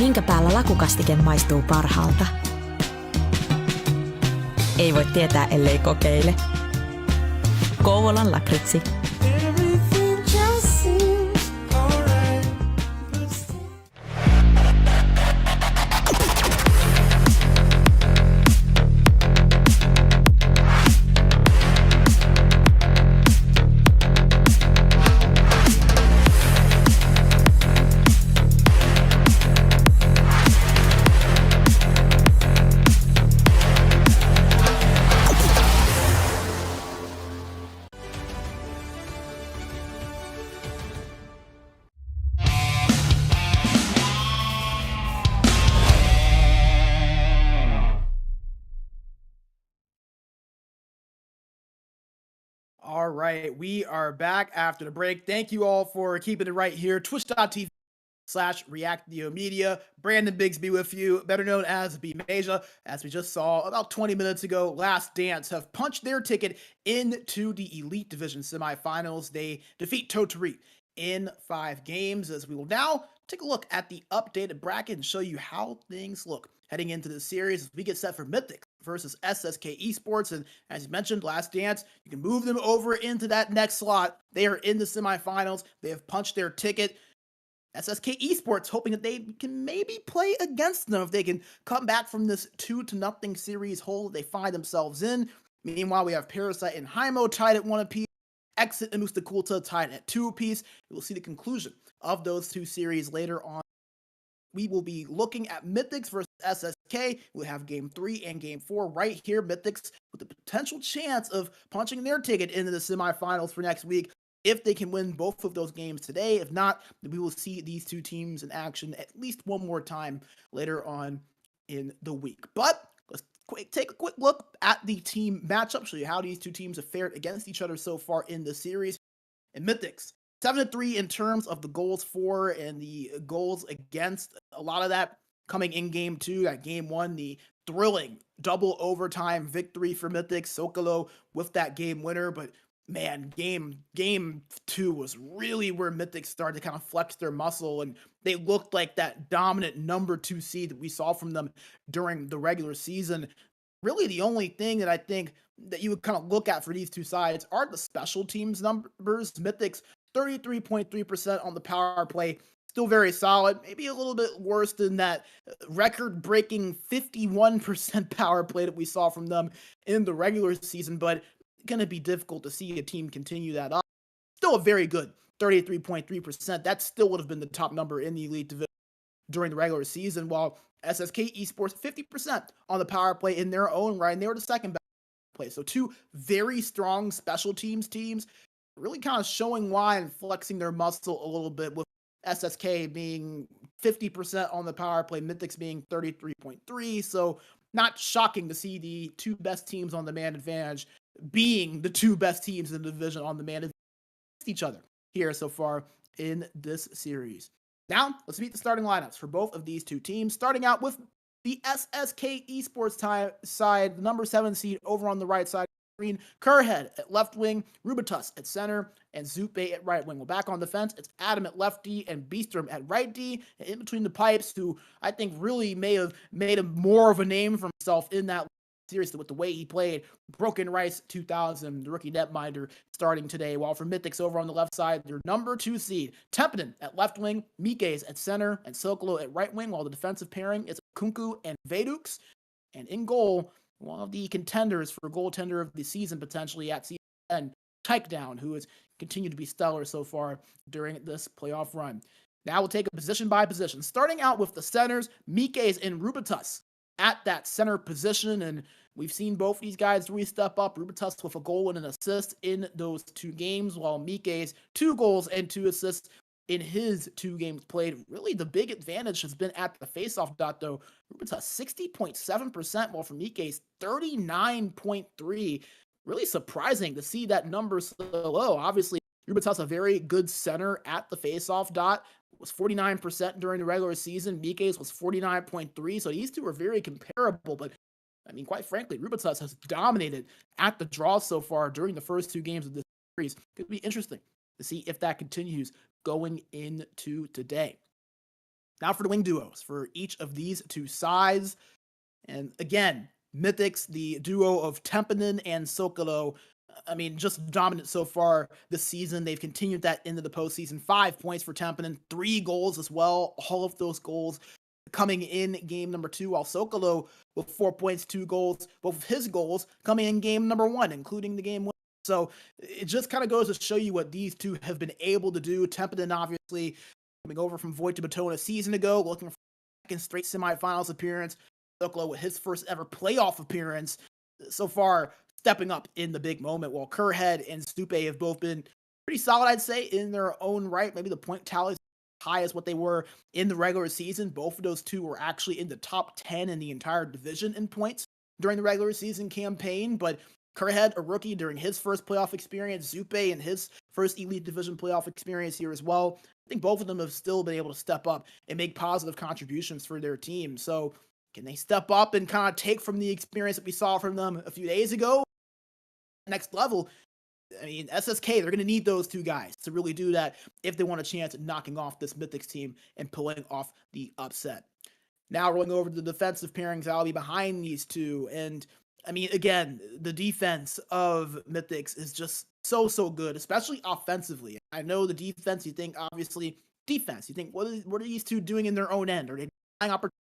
Minkä päällä lakukastike maistuu parhaalta? Ei voi tietää, ellei kokeile. Kouvolan lakritsi. All right, we are back after the break. Thank you all for keeping it right here. Twitch.tv/ReactVideoMedia. Brandon Bigsby with you, better known as B Major. As we just saw about 20 minutes ago, Last Dance have punched their ticket into the Elite Division semifinals. They defeat Tohtorit in 5 games, as we will now take a look at the updated bracket and show you how things look heading into the series as we get set for Mythix versus SSK Esports. And as you mentioned, Last Dance, you can move them over into that next slot. They are in the semifinals. They have punched their ticket. SSK Esports hoping that they can maybe play against them if they can come back from this 2-0 series hole they find themselves in. Meanwhile, we have Parasite and Hymo tied at 1 apiece. Exit and Mustakulta tied at 2 apiece. We'll see the conclusion of those 2 series later on. We will be looking at Mythix versus SSK. We'll have Game 3 and Game 4 right here. Mythix with the potential chance of punching their ticket into the semifinals for next week if they can win both of those games today. If not, we will see these 2 teams in action at least one more time later on in the week. But let's take a quick look at the team matchup, show you how these 2 teams have fared against each other so far in the series. And Mythix, 7-3 in terms of the goals for and the goals against. A lot of that coming in Game 2. At Game 1, the thrilling double overtime victory for Mythix. Sokolo with that game winner. But man, game 2 was really where Mythix started to kind of flex their muscle, and they looked like that dominant number 2 seed that we saw from them during the regular season. Really, the only thing that I think that you would kind of look at for these 2 sides are the special teams numbers. Mythix 33.3% on the power play, still very solid, maybe a little bit worse than that record-breaking 51% power play that we saw from them in the regular season, but going to be difficult to see a team continue that up. Still a very good 33.3%. That still would have been the top number in the Elite Division during the regular season, while SSK Esports 50% on the power play in their own right, and they were the second best play. So 2 very strong special teams really kind of showing why and flexing their muscle a little bit, with SSK being 50% on the power play, Mythix being 33.3. So not shocking to see the 2 best teams on the man advantage being the 2 best teams in the division on the man advantage against each other here so far in this series. Now, let's meet the starting lineups for both of these 2 teams, starting out with the SSK Esports side, the number 7 seed over on the right side. Kerhead at left wing, Rubitus at center, and Zupe at right wing. Well, back on the fence, it's Adam at left D and Beastrom at right D. And in between the pipes, who I think really may have made a more of a name for himself in that series with the way he played. Broken Rice 2000, the rookie netminder, starting today. While for Mythix over on the left side, their number 2 seed, Tempinen at left wing, Mikes at center, and Sokolo at right wing, while the defensive pairing is Kunku and Vedux. And in goal, one of the contenders for goaltender of the season potentially at season end, Takedown, who has continued to be stellar so far during this playoff run. Now we'll take a position by position, starting out with the centers, Mikes and Rubitus at that center position, and we've seen both these guys really step up. Rubitus with a goal and an assist in those 2 games, while Mikes 2 goals and 2 assists in his 2 games played. Really, the big advantage has been at the faceoff dot, though. Rubitus 60.7%, while for Mikes 39.3%. Really surprising to see that number so low. Obviously, Rubitus a very good center at the faceoff dot. It was 49% during the regular season. Mikes was 49.3%. So these 2 are very comparable, but I mean, quite frankly, Rubitus has dominated at the draw so far during the first 2 games of this series. Could be interesting to see if that continues going into today. Now for the wing duos for each of these two sides. And again, Mythix, the duo of Tempinen and Sokolo, I mean, just dominant so far this season. They've continued that into the postseason. 5 points for Tempinen, 3 goals as well. All of those goals coming in game number 2, while Sokolo with 4 points, 2 goals. Both of his goals coming in game number 1, including the game 1. So it just kind of goes to show you what these two have been able to do. Tempinen, obviously, coming over from Void to Baton a season ago, looking for second straight semifinals appearance. Sokolo with his first ever playoff appearance. So far, stepping up in the big moment, while Kerhead and Stupe have both been pretty solid, I'd say, in their own right. Maybe the point tallies high as what they were in the regular season. Both of those two were actually in the top 10 in the entire division in points during the regular season campaign, but Kerhead, a rookie during his first playoff experience, Zupe in his first Elite Division playoff experience here as well. I think both of them have still been able to step up and make positive contributions for their team. So can they step up and kind of take from the experience that we saw from them a few days ago? Next level, I mean, SSK, they're going to need those two guys to really do that if they want a chance at knocking off this Mythix team and pulling off the upset. Now rolling over to the defensive pairings, I'll be behind these two. And I mean, again, the defense of Mythix is just so good, especially offensively. I know the defense, you think, obviously, defense. You think, what are these two doing in their own end? Are they buying opportunities?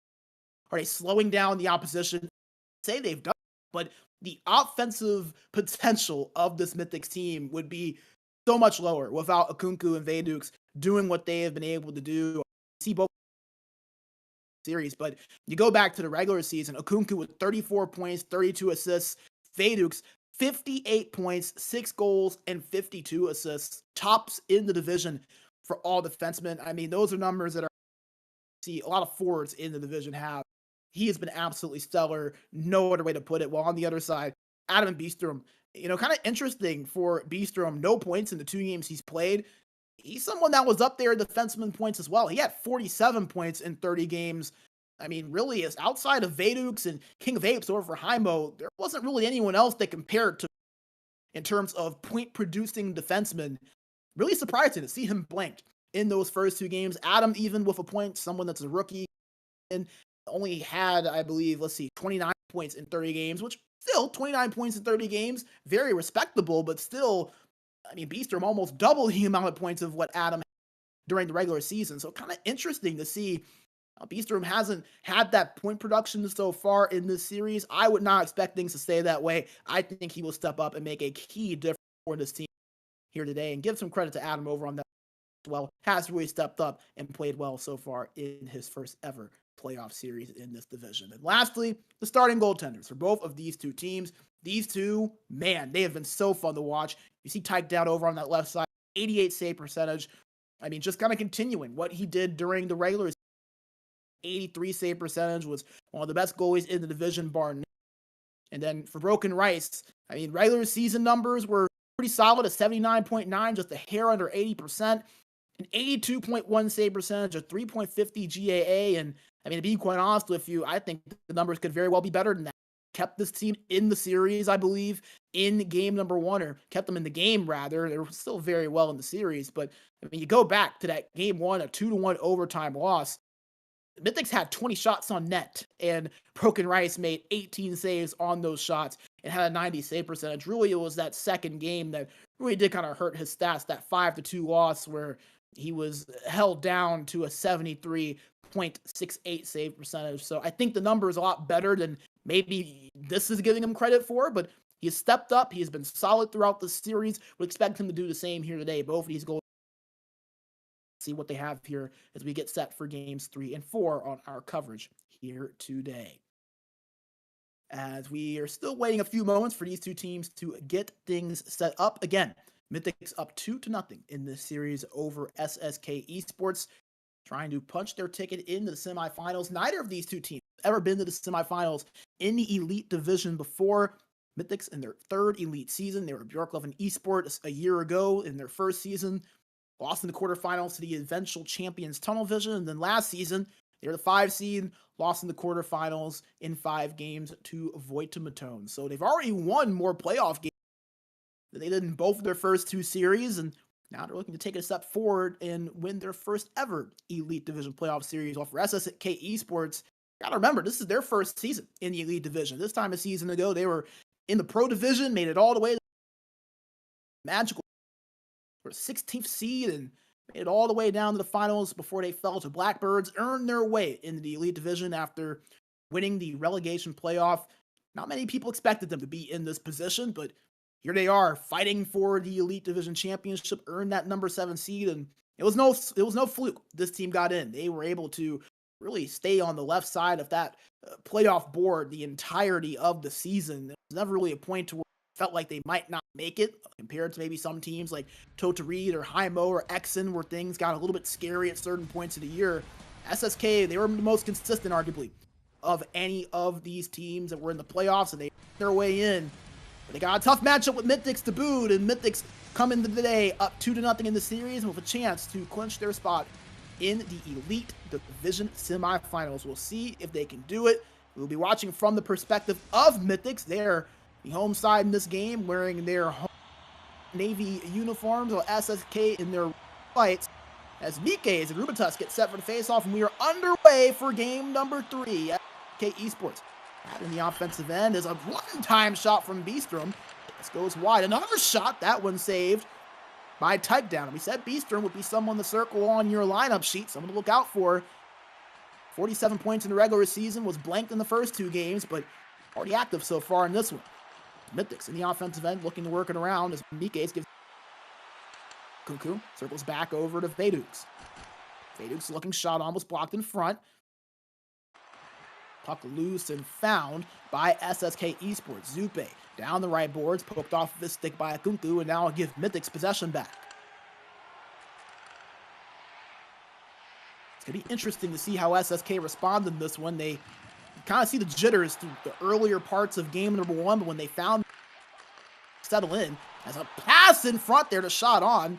Are they slowing down the opposition? Say they've done, but the offensive potential of this Mythix team would be so much lower without Akunku and Vedux doing what they have been able to do. See both series, but you go back to the regular season, Akunku with 34 points, 32 assists, Vedux 58 points, 6 goals, and 52 assists, tops in the division for all defensemen. I mean, those are numbers that see a lot of forwards in the division have. He has been absolutely stellar. No other way to put it. While on the other side, Adam Beestrom, kind of interesting for Beestrom. No points in the 2 games he's played. He's someone that was up there in defenseman points as well. He had 47 points in 30 games. I mean, really, is outside of Vedux and King of Apes over for Haimo, there wasn't really anyone else that compared to in terms of point-producing defensemen. Really surprising to see him blanked in those first 2 games. Adam, even with a point, someone that's a rookie, and only had, I believe, 29 points in 30 games, which still 29 points in 30 games, very respectable, but still, I mean, Beestrom almost double the amount of points of what Adam had during the regular season. So kind of interesting to see Beestrom hasn't had that point production so far in this series. I would not expect things to stay that way. I think he will step up and make a key difference for this team here today, and give some credit to Adam over on that as well. Has really stepped up and played well so far in his first ever playoff series in this division. And lastly, the starting goaltenders for both of these two teams. These two, man, they have been so fun to watch. You see Tyke down over on that left side, 88 save percentage. I mean, just kind of continuing what he did during the regular season. 83 save percentage, was one of the best goalies in the division, bar none. And then for Broken Rice, I mean, regular season numbers were pretty solid at 79.9, just a hair under 80%. An 82.1 save percentage, a 3.50 GAA, and I mean, to be quite honest with you, I think the numbers could very well be better than that. Kept this team in the series, I believe, in game number 1, or kept them in the game, rather. They were still very well in the series, but I mean, you go back to that game 1, a 2-1 overtime loss. Mythix had 20 shots on net, and Broken Rice made 18 saves on those shots and had a 90 save percentage. Really, it was that second game that really did kind of hurt his stats, that 5-2 loss where he was held down to a 73.68 save percentage. So I think the number is a lot better than maybe this is giving him credit for, but he has stepped up. He has been solid throughout the series. We expect him to do the same here today. Both of these goals. See what they have here as we get set for games 3 and 4 on our coverage here today. As we are still waiting a few moments for these two teams to get things set up. Again, Mythix up 2-0 in this series over SSK Esports, trying to punch their ticket into the semifinals. Neither of these two teams have ever been to the semifinals in the Elite Division before. Mythix in their 3rd Elite season. They were Bjorklöven Esports a year ago in their 1st season. Lost in the quarterfinals to the eventual champions Tunnel Vision. And then last season, they were the 5 seed, lost in the quarterfinals in 5 games to Void to Matone. So they've already won more playoff games than they did in both of their first 2 series. And Now they're looking to take a step forward and win their first ever Elite Division playoff series. While for SSK Esports, gotta remember, this is their first season in the Elite Division. This time a season ago, they were in the Pro Division, made it all the way to magical for 16th seed and made it all the way down to the finals before they fell to Blackbirds, earned their way into the Elite Division after winning the relegation playoff. Not many people expected them to be in this position, but here they are fighting for the Elite Division Championship, earned that number 7 seed, and it was no fluke. This team got in. They were able to really stay on the left side of that playoff board the entirety of the season. There was never really a point to where it felt like they might not make it, compared to maybe some teams like Tohtorit or Hymo or Exen, where things got a little bit scary at certain points of the year. SSK, they were the most consistent, arguably, of any of these teams that were in the playoffs, and they made their way in. But they got a tough matchup with Mythix to boot, and Mythix come into the day up 2-0 in the series with a chance to clinch their spot in the Elite Division semifinals. We'll see if they can do it. We'll be watching from the perspective of Mythix. They're the home side in this game, wearing their home Navy uniforms, while SSK in their fights. As Mythix and Rubitus get set for the face-off, and we are underway for game number 3. SSK Esports in the offensive end is a one-time shot from Beastrom. This goes wide. Another shot. That one saved by Typedown. We said Beastrom would be someone to circle on your lineup sheet, someone to look out for. 47 points in the regular season, was blanked in the first 2 games, but already active so far in this one. Mythix in the offensive end looking to work it around as Mythix gives Cuckoo, circles back over to Vaydux. Vaydux looking shot almost blocked in front. Puck loose and found by SSK Esports. Zupe down the right boards, poked off this stick by Akunku, and now I'll give Mythix possession back. It's going to be interesting to see how SSK responded in this one. They kind of see the jitters through the earlier parts of game number 1, but when they found settle in, as a pass in front there to shot on.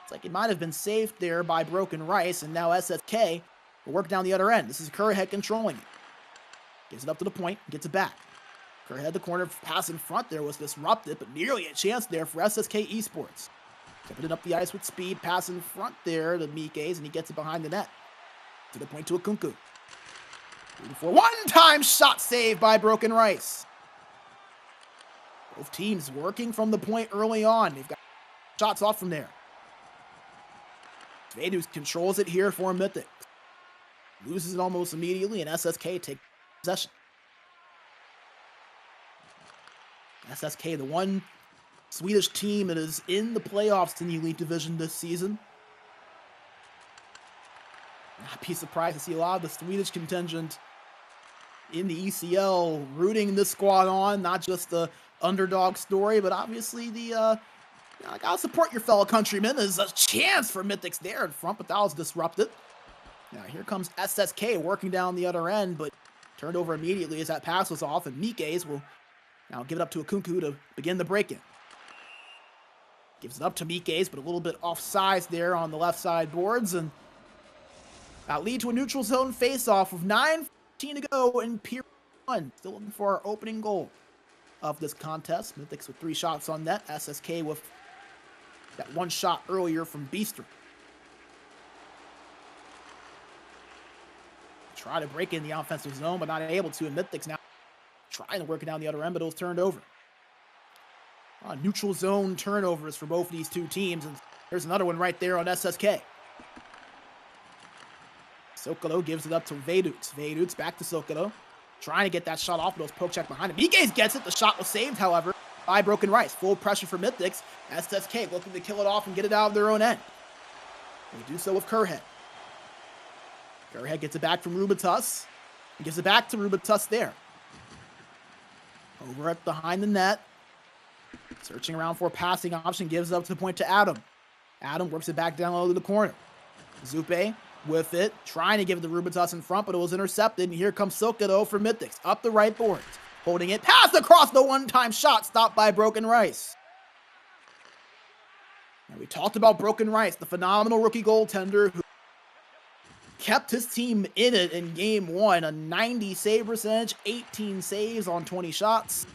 It's like it might have been saved there by Broken Rice, and now SSK will work down the other end. This is Kerrhead controlling it. Gives it up to the point, gets it back. Kerrhead, the corner pass in front there was disrupted, but nearly a chance there for SSK Esports. Tipping it up the ice with speed, pass in front there to Mythix, and he gets it behind the net. To the point to Akunku. For one-time shot save by Broken Rice. Both teams working from the point early on. They've got shots off from there. Vaydux controls it here for Mythix. Loses it almost immediately, and SSK take possession. SSK, the one Swedish team that is in the playoffs in the Elite Division this season. I'd be surprised to see a lot of the Swedish contingent in the ECL rooting this squad on, not just the underdog story, but obviously the, I gotta support your fellow countrymen. There's a chance for Mythix there in front, but that was disrupted. Now here comes SSK working down the other end, but turned over immediately as that pass was off, and Mythix will now give it up to Akunku to begin the break-in. Gives it up to Mythix, but a little bit offsides there on the left side boards, and that lead to a neutral zone face-off with 9:15 to go in period 1. Still looking for our opening goal of this contest. Mythix with 3 shots on net. SSK with that 1 shot earlier from Beastrom. Try to break in the offensive zone, but not able to. And Mythix now trying to work it down the other end, but it was turned over. Neutral zone turnovers for both of these two teams. And there's another one right there on SSK. Sokolo gives it up to Vaydux. Vaydux back to Sokolo. Trying to get that shot off, but it was poke check behind him. Mythix gets it. The shot was saved, however, by Broken Rice. Full pressure for Mythix. SSK looking to kill it off and get it out of their own end. They do so with Kerrhead. Kerrhead gets it back from Rubitus. And gives it back to Rubitus there. Over at behind the net. Searching around for a passing option. Gives it up to the point to Adam. Adam works it back down low to the corner. Zupe with it. Trying to give it to Rubitus in front, but it was intercepted. And here comes Sokolo for Mythix. Up the right boards. Holding it. Pass across the one-time shot. Stopped by Broken Rice. Now, we talked about Broken Rice, the phenomenal rookie goaltender who kept his team in it in game 1. A 90 save percentage, 18 saves on 20 shots.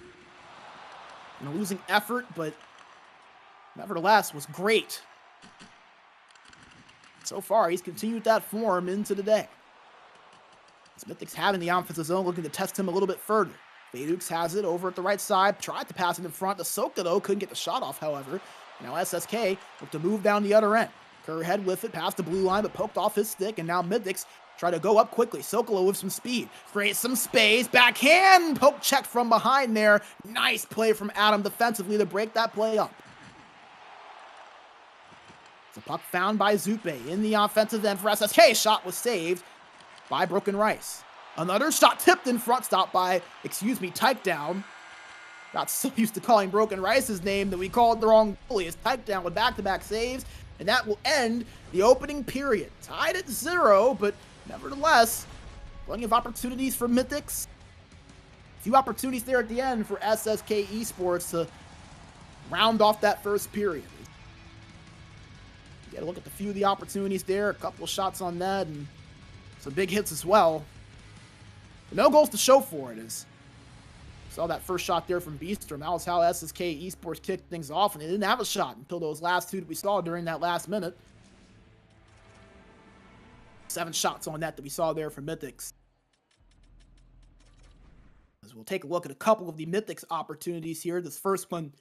And a losing effort, but nevertheless, was great. So far, he's continued that form into the day. Mythix having the offensive zone, looking to test him a little bit further. Mythix has it over at the right side, tried to pass it in front. The Soka, though, couldn't get the shot off, however. Now SSK looked to move down the other end. Kerrhead with it, past the blue line, but poked off his stick, and now Mythix try to go up quickly. Sokolo with some speed, creates some space, backhand, poke check from behind there. Nice play from Adam defensively to break that play up. The puck found by Zupe in the offensive end for SSK. Shot was saved by Broken Rice. Another shot tipped in front, stopped by, Takedown. Got so used to calling Broken Rice's name that we called the wrong goalie. As Takedown with back-to-back saves, and that will end the opening period. Tied at 0, but nevertheless, plenty of opportunities for Mythix. A few opportunities there at the end for SSK Esports to round off that first period. Get a look at a few of the opportunities there. A couple of shots on net and some big hits as well. But no goals to show for it. As saw that first shot there from Beastrom. That was how SSK Esports kicked things off, and they didn't have a shot until those last two that we saw during that last minute. 7 shots on net that we saw there from Mythix. As we'll take a look at a couple of the Mythix opportunities here. This first one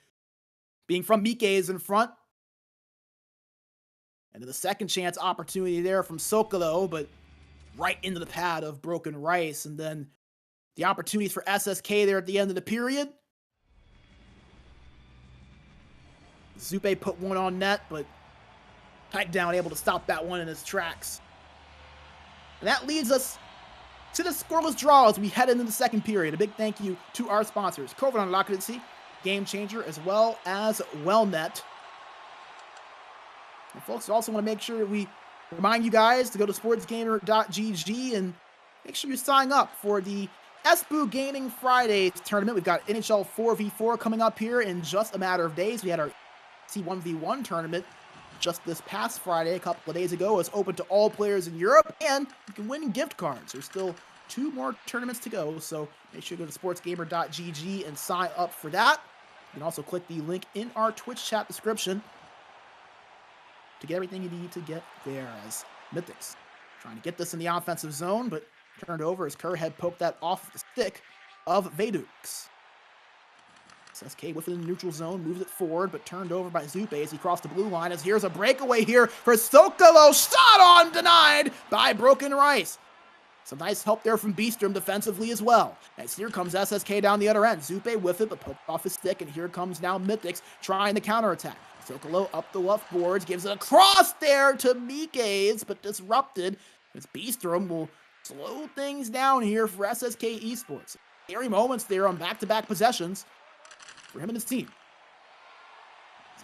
being from Mike is in front. And then the second chance opportunity there from Sokolo, but right into the pad of Broken Rice. And then the opportunities for SSK there at the end of the period. Zupe put one on net, but Takedown able to stop that one in his tracks. And that leads us to the scoreless draw as we head into the second period. A big thank you to our sponsors, Quarterfinals, Game Changer, as well as WellNet. And folks, I also want to make sure that we remind you guys to go to SportsGamer.gg and make sure you sign up for the SBU Gaming Fridays tournament. We've got NHL 4v4 coming up here in just a matter of days. We had our C1v1 tournament just this past Friday, a couple of days ago. It's open to all players in Europe, and you can win gift cards. There's still 2 more tournaments to go, so make sure you go to SportsGamer.gg and sign up for that. You can also click the link in our Twitch chat description to get everything you need to get there. As Mythix trying to get this in the offensive zone, but turned over as Kerrhead poked that off the stick of Mythix. SSK within the neutral zone, moves it forward, but turned over by Zupe as he crossed the blue line. As here's a breakaway here for Sokolo. Shot on, denied by Broken Rice. Some nice help there from Beastrom defensively as well. As here comes SSK down the other end. Zupe with it, but poked off his stick, and here comes now Mythix trying the counterattack. Sokolo up the left boards, gives it a cross there to Mikaze, but disrupted as Beastrom will slow things down here for SSK Esports. Scary moments there on back-to-back possessions for him and his team.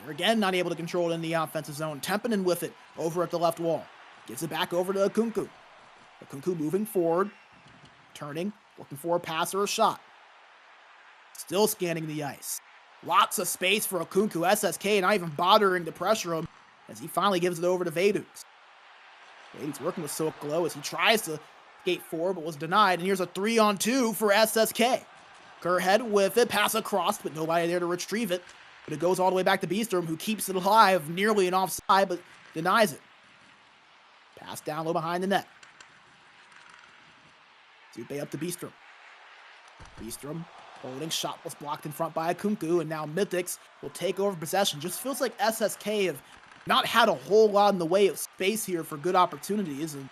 They're again not able to control it in the offensive zone. Tempinen with it over at the left wall. Gives it back over to Akunku. Akunku moving forward, turning, looking for a pass or a shot. Still scanning the ice. Lots of space for Akunku. SSK not even bothering to pressure him as he finally gives it over to Mythix. Mythix working with Sokolo as he tries to skate forward but was denied. And here's a 3-on-2 for SSK. Kerrhead with it, pass across, but nobody there to retrieve it. But it goes all the way back to Beastrom, who keeps it alive, nearly an offside, but denies it. Pass down low behind the net. Zupe up to Beastrom. Beastrom holding, shot was blocked in front by Akunku, and now Mythix will take over possession. Just feels like SSK have not had a whole lot in the way of space here for good opportunities, and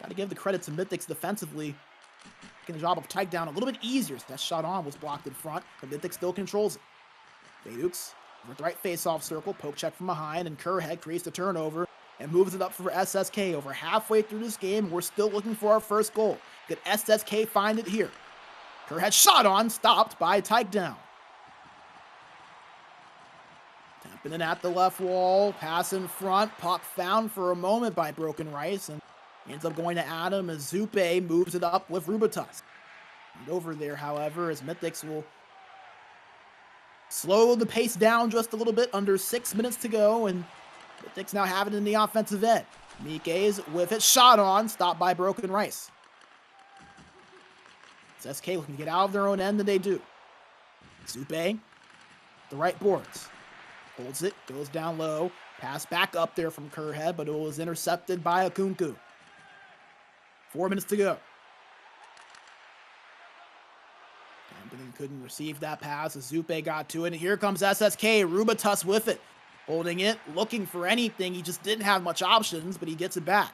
got to give the credit to Mythix defensively. Making the job of Takedown a little bit easier. So that shot on was blocked in front, but Mythix still controls it. Mythix with the right face-off circle, poke check from behind, and Kerrhead creates the turnover and moves it up for SSK. Over halfway through this game, we're still looking for our first goal. Could SSK find it here? Kerrhead shot on, stopped by Takedown. Tempinen at the left wall, pass in front, puck found for a moment by Broken Rice, and ends up going to Adam as Zupe moves it up with Rubitus. And over there, however, as Mythix will slow the pace down just a little bit, under 6 minutes to go, and Mythix now have it in the offensive end. Mikaze with it, shot on, stopped by Broken Rice. SSK looking to get out of their own end, and they do. Zupe, the right boards. Holds it, goes down low. Pass back up there from Kerhead, but it was intercepted by Akunku. 4 minutes to go. Tampinen couldn't receive that pass as Zupe got to it. And here comes SSK. Rubatus with it. Holding it, looking for anything. He just didn't have much options, but he gets it back.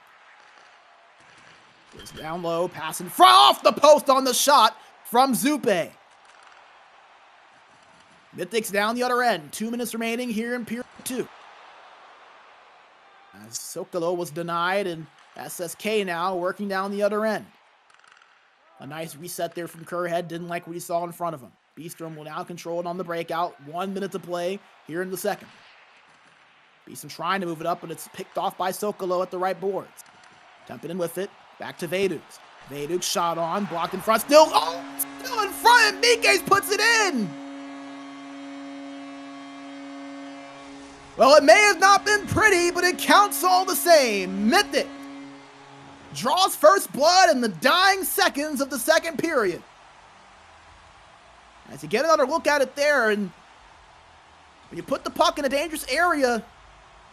Goes down low, pass in front, off the post on the shot from Zupe. Mythix down the other end. 2 minutes remaining here in period 2. As Sokolo was denied, and SSK now working down the other end. A nice reset there from Kerhead. Didn't like what he saw in front of him. Beastrom will now control it on the breakout. 1 minute to play here in the second. Beastrom trying to move it up, but it's picked off by Sokolo at the right boards. Tampinen with it. Back to Vedux. Vedux shot on, blocked in front. Still in front, and Mythix puts it in! Well, it may have not been pretty, but it counts all the same. Mythix draws first blood in the dying seconds of the second period. As you get another look at it there, and when you put the puck in a dangerous area,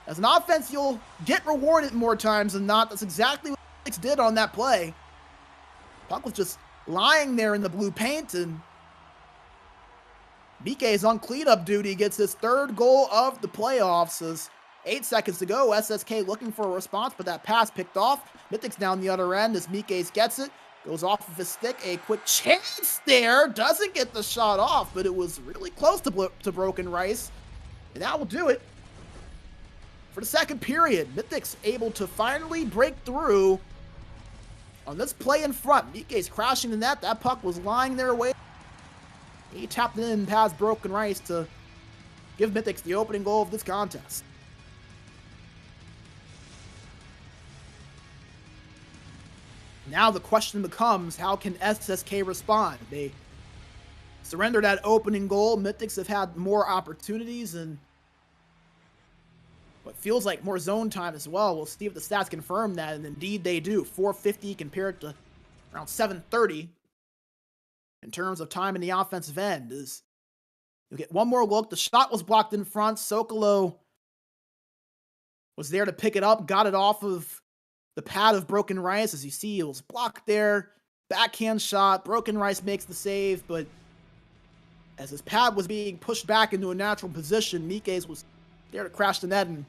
as an offense, you'll get rewarded more times than not. That's exactly what Mythix did on that play. Puck was just lying there in the blue paint, and BK is on cleanup duty, gets his third goal of the playoffs. As 8 seconds to go, SSK looking for a response, but that pass picked off. Mythix down the other end as Mikes gets it. Goes off of his stick, a quick chance there. Doesn't get the shot off, but it was really close to Broken Rice. And that will do it for the second period. Mythix able to finally break through on this play in front. Mikes crashing the net. That puck was lying there away. He tapped it in past Broken Rice to give Mythix the opening goal of this contest. Now the question becomes, how can SSK respond? They surrender that opening goal. Mythix have had more opportunities and what feels like more zone time as well. We'll see if the stats confirm that, and indeed they do. 450 compared to around 730. In terms of time in the offensive end, is you'll get one more look. The shot was blocked in front. Sokolo was there to pick it up, got it off of the pad of Broken Rice. As you see, it was blocked there. Backhand shot. Broken Rice makes the save, but as his pad was being pushed back into a natural position, Mikes was there to crash the net and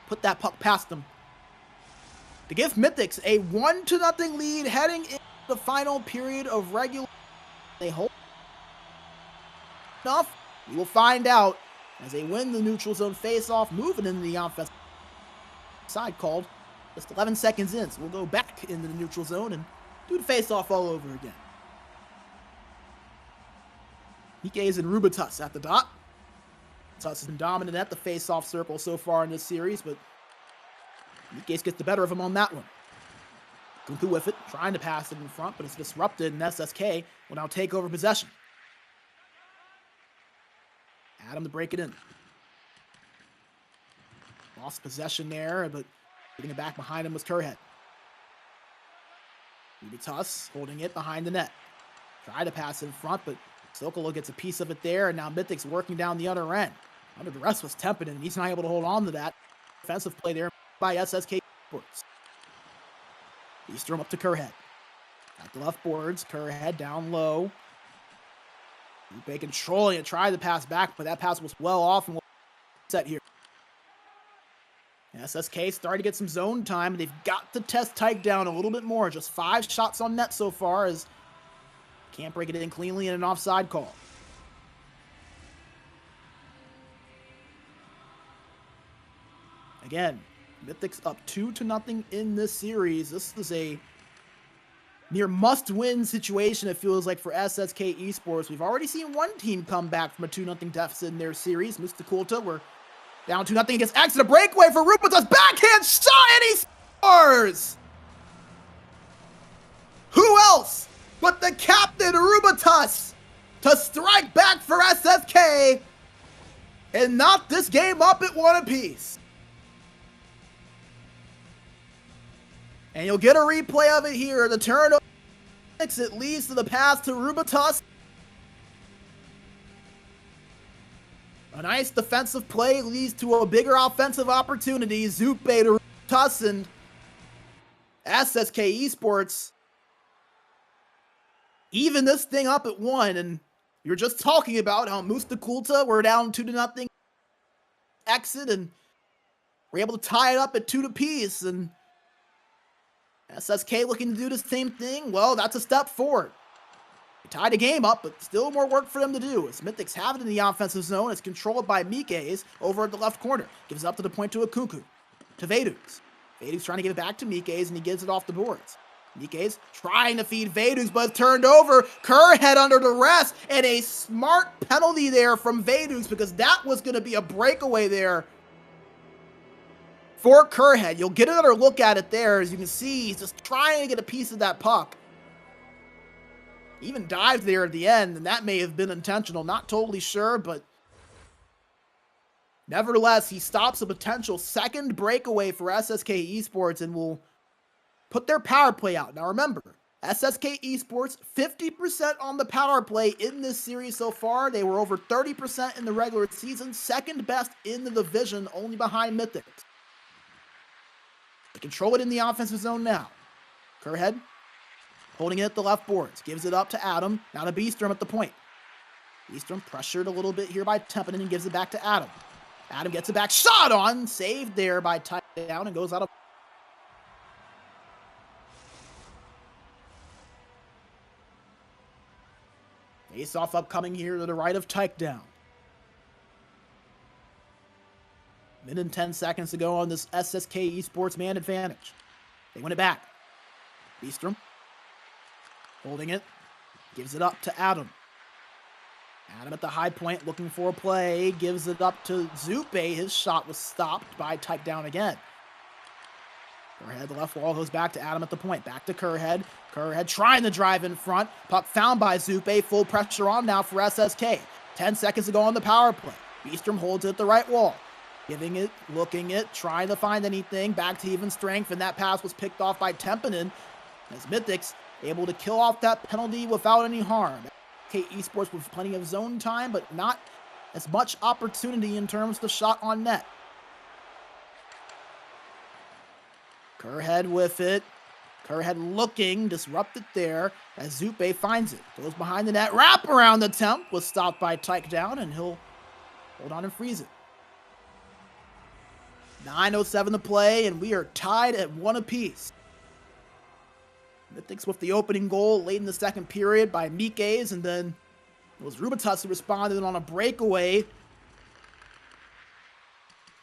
put that puck past him to give Mythix a 1-0 lead heading into the final period of regular. They hold enough. We will find out as they win the neutral zone face-off, moving into the offensive side called just 11 seconds in. So we'll go back into the neutral zone and do the face-off all over again. Mikes and Rubatus at the dot. Tuss has been dominant at the face-off circle so far in this series, but Mikes gets the better of him on that one. Kunku with it, trying to pass it in front, but it's disrupted, and SSK will now take over possession. Adam to break it in. Lost possession there, but getting it back behind him was Kerhead. Tuss holding it behind the net. Try to pass in front, but Sokolo gets a piece of it there, and now Mythix working down the other end. Under duress was Tampinen, and he's not able to hold on to that. Defensive play there by SSK Esports. Beastrom up to Kerhead. At the left boards, Kerhead down low. Lupe controlling it, tried to pass back, but that pass was well off and set here. SSK starting to get some zone time, and they've got to test Tyke down a little bit more. Just 5 shots on net so far, as can't break it in cleanly in an offside call. Again, Mythix up 2-0 in this series. This is a near must-win situation, it feels like, for SSK Esports. We've already seen one team come back from a 2-0 deficit in their series. Mysticulta were down 2-0 against Exeter. Breakaway for Rupert's backhand shot, and he scores! Who else but the captain, Rubatus, to strike back for SSK and knock this game up at 1 apiece. And you'll get a replay of it here. The turnover, it leads to the pass to Rubatus. A nice defensive play leads to a bigger offensive opportunity. Zupe to Tussin. SSK Esports even this thing up at 1, and you're just talking about how Mustakulta were down 2-0 exit, and we're able to tie it up at 2 apiece, and SSK looking to do the same thing. Well, that's a step forward. They tied the game up, but still more work for them to do. As Mythix have it in the offensive zone, it's controlled by Mikes over at the left corner. Gives it up to the point to Akunku. To Vedux. Vedux trying to give it back to Mikes, and he gives it off the boards. Mikes trying to feed Vedux, but turned over. Kerrhead under duress, and a smart penalty there from Vedux, because that was going to be a breakaway there for Kerrhead. You'll get another look at it there. As you can see, he's just trying to get a piece of that puck. Even dived there at the end, and that may have been intentional. Not totally sure, but nevertheless, he stops a potential second breakaway for SSK Esports and will put their power play out. Now remember, SSK Esports, 50% on the power play in this series so far. They were over 30% in the regular season, second best in the division, only behind Mythix. They control it in the offensive zone now. Kerrhead holding it at the left boards. Gives it up to Adam. Now to Beastrom at the point. Beastrom pressured a little bit here by Templeton and gives it back to Adam. Adam gets it back. Shot on. Saved there by Down and goes out of. Face-off upcoming here to the right of Takedown. Minute and 10 seconds to go on this SSK Esports man advantage. They win it back. Beastrom holding it. Gives it up to Adam. Adam at the high point looking for a play. Gives it up to Zupe. His shot was stopped by Takedown again. Kerrhead, the left wall, goes back to Adam at the point. Back to Kerrhead. Kerrhead trying to drive in front. Puck found by Zupe. Full pressure on now for SSK. 10 seconds to go on the power play. Beastrom holds it at the right wall. Giving it, looking it, trying to find anything. Back to even strength, and that pass was picked off by Tempinen. As Mythix able to kill off that penalty without any harm. SSK Esports with plenty of zone time, but not as much opportunity in terms of shot on net. Kerrhead with it. Kerrhead looking, disrupted there as Zupe finds it. Goes behind the net, wrap around the attempt, was stopped by Takedown, and he'll hold on and freeze it. 9:07 to play, and we are tied at 1 apiece. Mythix with the opening goal late in the second period by Mikes, and then it was Rubitus who responded on a breakaway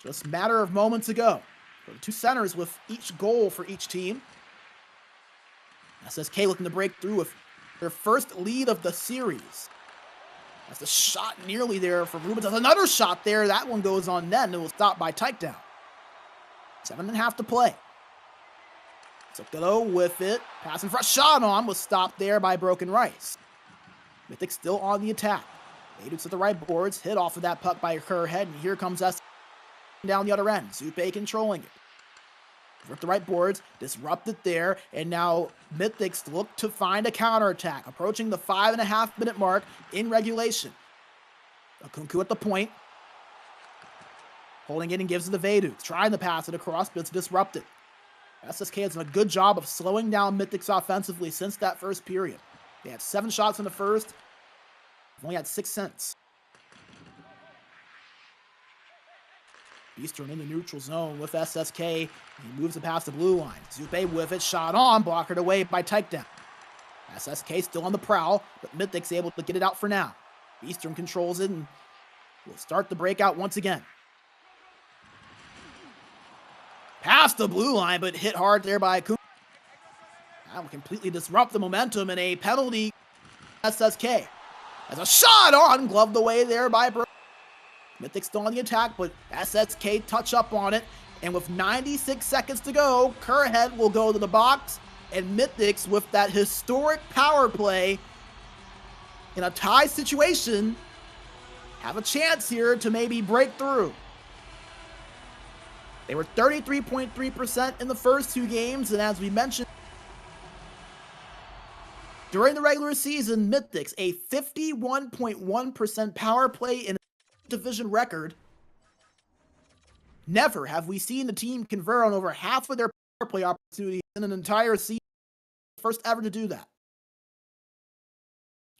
just a matter of moments ago. So the two centers with each goal for each team. SSK looking to break through with their first lead of the series. That's the shot nearly there for Rubitus. Another shot there. That one goes on net, and it was stopped by Takedown. 7.5 to play. Zucchero with it. Pass in front. Shot on. Was stopped there by Broken Rice. Mythix still on the attack. Vedux at the right boards. Hit off of that puck by Kerrhead. And here comes us down the other end. Zupe controlling it. At the right boards. Disrupted there. And now Mythix look to find a counterattack. Approaching the 5.5-minute mark in regulation. Akunku at the point. Holding it and gives it to Vedux. Trying to pass it across, but it's disrupted. SSK has done a good job of slowing down Mythix offensively since that first period. They had 7 shots in the first. They've only had 6 since. Beastrom in the neutral zone with SSK. He moves it past the blue line. Zupe with it. Shot on. Blockered away by Takedown. SSK still on the prowl, but Mythix able to get it out for now. Beastrom controls it and will start the breakout once again. Past the blue line, but hit hard there by Akuma. That will completely disrupt the momentum, and a penalty SSK. As a shot on, gloved away there by Mythix still on the attack, but SSK touch up on it. And with 96 seconds to go, Kerrhead will go to the box, and Mythix with that historic power play in a tie situation have a chance here to maybe break through. They were 33.3% in the first 2 games, and as we mentioned, during the regular season, Mythix, a 51.1% power play in division record. Never have we seen the team convert on over half of their power play opportunities in an entire season. First ever to do that.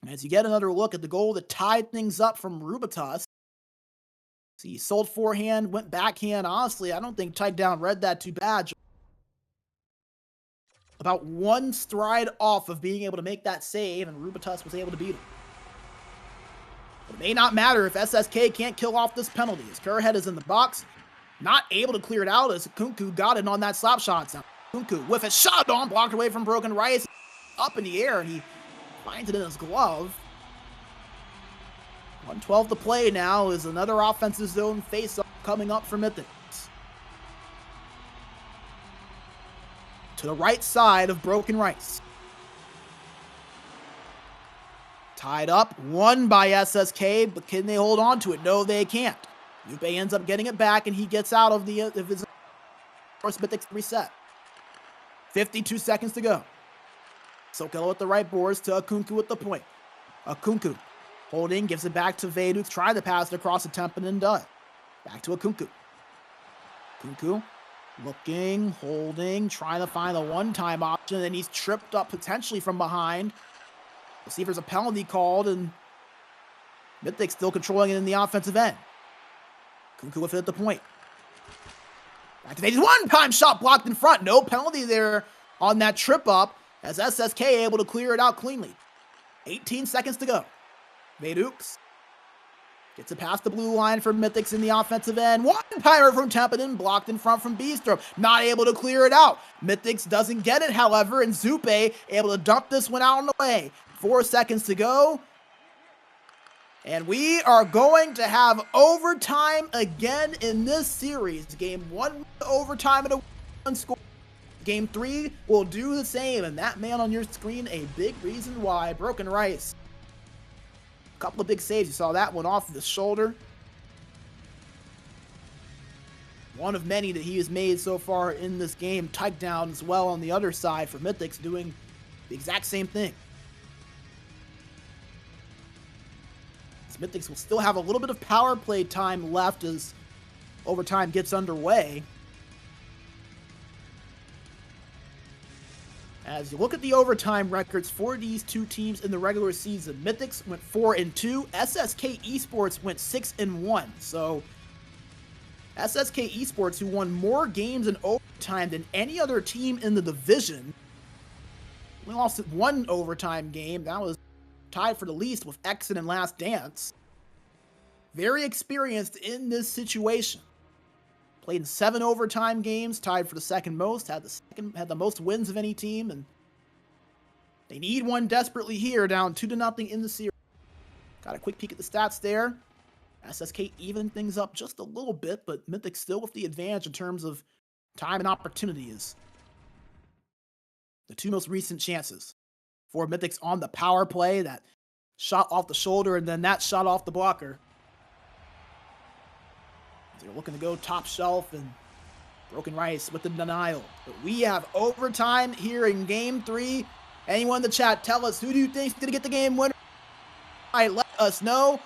As you get another look at the goal that tied things up from Rubitus. See, sold forehand, went backhand. Honestly, I don't think Tight Down read that too bad. About one stride off of being able to make that save, and Rubitus was able to beat him. But it may not matter if SSK can't kill off this penalty, as Kerrhead is in the box, not able to clear it out as Kunku got it on that slap shot. So Kunku with a shot on, blocked away from Broken Rice, up in the air, and he finds it in his glove. 1:12 to play now is another offensive zone face-up coming up for Mythix. To the right side of Broken Rice. Tied up, won by SSK, but can they hold on to it? No, they can't. Yupe ends up getting it back, and he gets out of his first Mythix reset. 52 seconds to go. Sokelo at the right boards to Akunku at the point. Akunku holding, gives it back to Veduk, trying to pass it across the temple and does. Back to Akunku. Akunku looking, holding, trying to find a one-time option, and he's tripped up potentially from behind. We'll see if there's a penalty called, and Mythix still controlling it in the offensive end. Kunku with it at the point. Back to Veduk, one-time shot blocked in front. No penalty there on that trip up, as SSK able to clear it out cleanly. 18 seconds to go. Veduk gets it past the blue line for Mythix in the offensive end. One-timer from Templeton, blocked in front from Bistro. Not able to clear it out. Mythix doesn't get it, however, and Zupe able to dump this one out on the way. 4 seconds to go. And we are going to have overtime again in this series. Game 1 overtime and a 1 score. Game 3 will do the same, and that man on your screen, a big reason why. Broken Rice. A couple of big saves. You saw that one off of the shoulder. One of many that he has made so far in this game. Tyke down as well on the other side for Mythix, doing the exact same thing. Mythix will still have a little bit of power play time left as overtime gets underway. As you look at the overtime records for these two teams in the regular season, Mythix went 4-2, SSK Esports went 6-1. So SSK Esports, who won more games in overtime than any other team in the division, we lost one overtime game. That was tied for the least with Exit and Last Dance. Very experienced in this situation. Played in 7 overtime games, tied for the second most, had the most wins of any team, and they need one desperately here, down 2-0 in the series. Got a quick peek at the stats there. SSK evened things up just a little bit, but Mythix still with the advantage in terms of time and opportunities. The two most recent chances for Mythix on the power play, that shot off the shoulder and then that shot off the blocker. They're looking to go top shelf, and Broken Rice with the denial. But we have overtime here in Game 3. Anyone in the chat, tell us, who do you think is going to get the game winner? All right, let us know.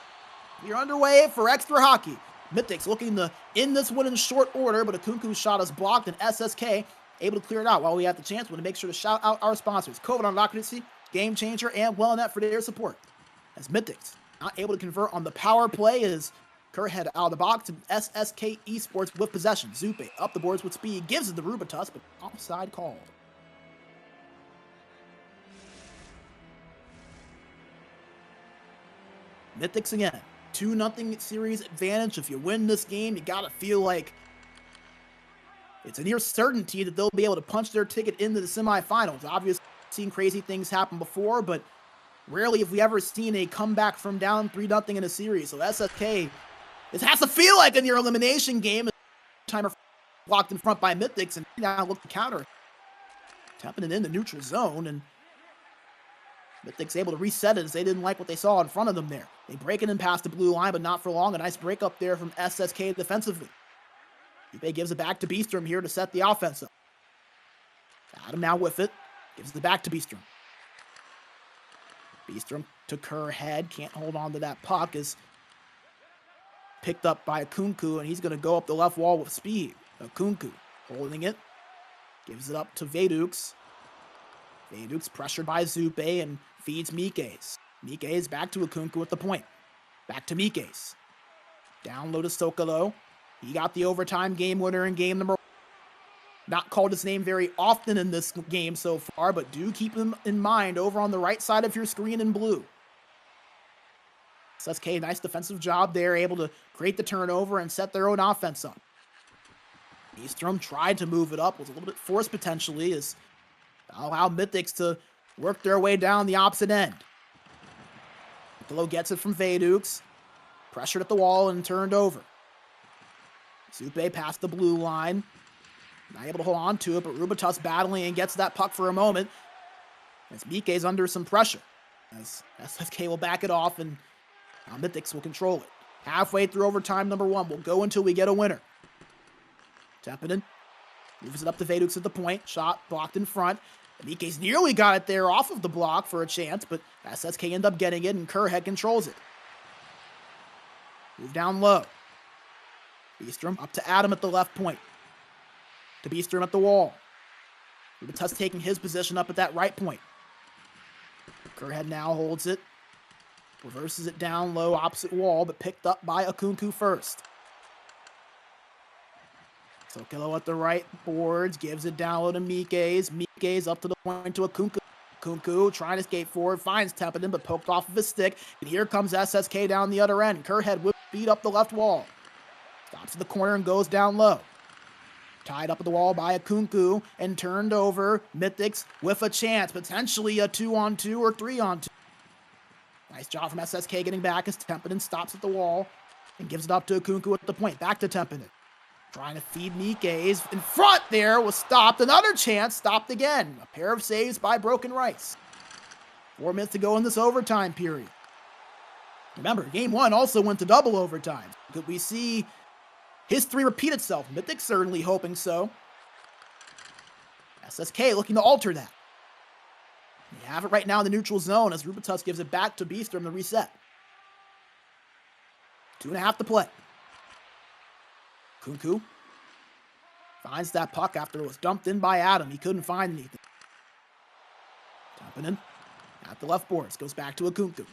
We're underway for extra hockey. Mythix looking to end this one in short order, but Akunku's shot is blocked, and SSK able to clear it out. While we have the chance, we want to make sure to shout out our sponsors, COVID on Occupancy, Game Changer, and WellNet for their support. As Mythix not able to convert on the power play, is Kerrhead out of the box, and SSK Esports with possession. Zupe up the boards with speed, gives it to Rubitus, but offside called. Mythix again, 2-0 series advantage. If you win this game, you gotta feel like it's a near certainty that they'll be able to punch their ticket into the semifinals. Obviously, seen crazy things happen before, but rarely have we ever seen a comeback from down 3-0 in a series. So SSK, this has to feel like in your elimination game. Timer blocked in front by Mythix, and now look to counter. Tapping it in the neutral zone, and Mythix able to reset it as they didn't like what they saw in front of them there. They break it in past the blue line, but not for long. A nice break up there from SSK defensively. Yupe gives it back to Beastrom here to set the offense up. Adam now with it. Gives it back to Beastrom. Beastrom to Kerrhead. Can't hold on to that puck as picked up by Kunku, and he's going to go up the left wall with speed. Kunku holding it. Gives it up to Mythix. Mythix pressured by Zupe and feeds Mythix. Mythix back to Kunku at the point. Back to Mythix. Down low to Sokolo. He got the overtime game winner in game number 1. Not called his name very often in this game so far, but do keep him in mind over on the right side of your screen in blue. SSK, nice defensive job there, able to create the turnover and set their own offense up. Eastrom tried to move it up, was a little bit forced potentially, as allow Mythix to work their way down the opposite end. Below gets it from Mythix, pressured at the wall and turned over. Zupe past the blue line, not able to hold on to it, but Rubitus battling and gets that puck for a moment. As Mike's under some pressure, as SSK will back it off and now Mythix will control it. Halfway through overtime number 1, we'll go until we get a winner. Tempinen moves it up to Mythix at the point. Shot blocked in front. Mike's nearly got it there off of the block for a chance, but SSK end up getting it, and Kerhead controls it. Move down low. Beastrom up to Adam at the left point. To Beastrom at the wall. Rubitus taking his position up at that right point. Kerhead now holds it. Reverses it down low, opposite wall, but picked up by Kunku first. Sokolo at the right boards, gives it down low to Mike's. Mike's up to the point to Kunku. Kunku trying to skate forward, finds Templeton, but poked off of his stick. And here comes SSK down the other end. Kerhead whip speed up the left wall. Stops at the corner and goes down low. Tied up at the wall by Kunku and turned over. Mythix with a chance, potentially a 2-on-2 or 3-on-2. Nice job from SSK getting back as Templeton stops at the wall and gives it up to Kunku at the point. Back to Templeton. Trying to feed Mike's in front there, was stopped. Another chance, stopped again. A pair of saves by Broken Rice. 4 minutes to go in this overtime period. Remember, game 1 also went to double overtime. Could we see history repeat itself? Mythix certainly hoping so. SSK looking to alter that. You have it right now in the neutral zone as Rubitus gives it back to Beastrom to reset. 2.5 to play. Kunku finds that puck after it was dumped in by Adam. He couldn't find anything. Tempinen at the left boards. Goes back to Kunku.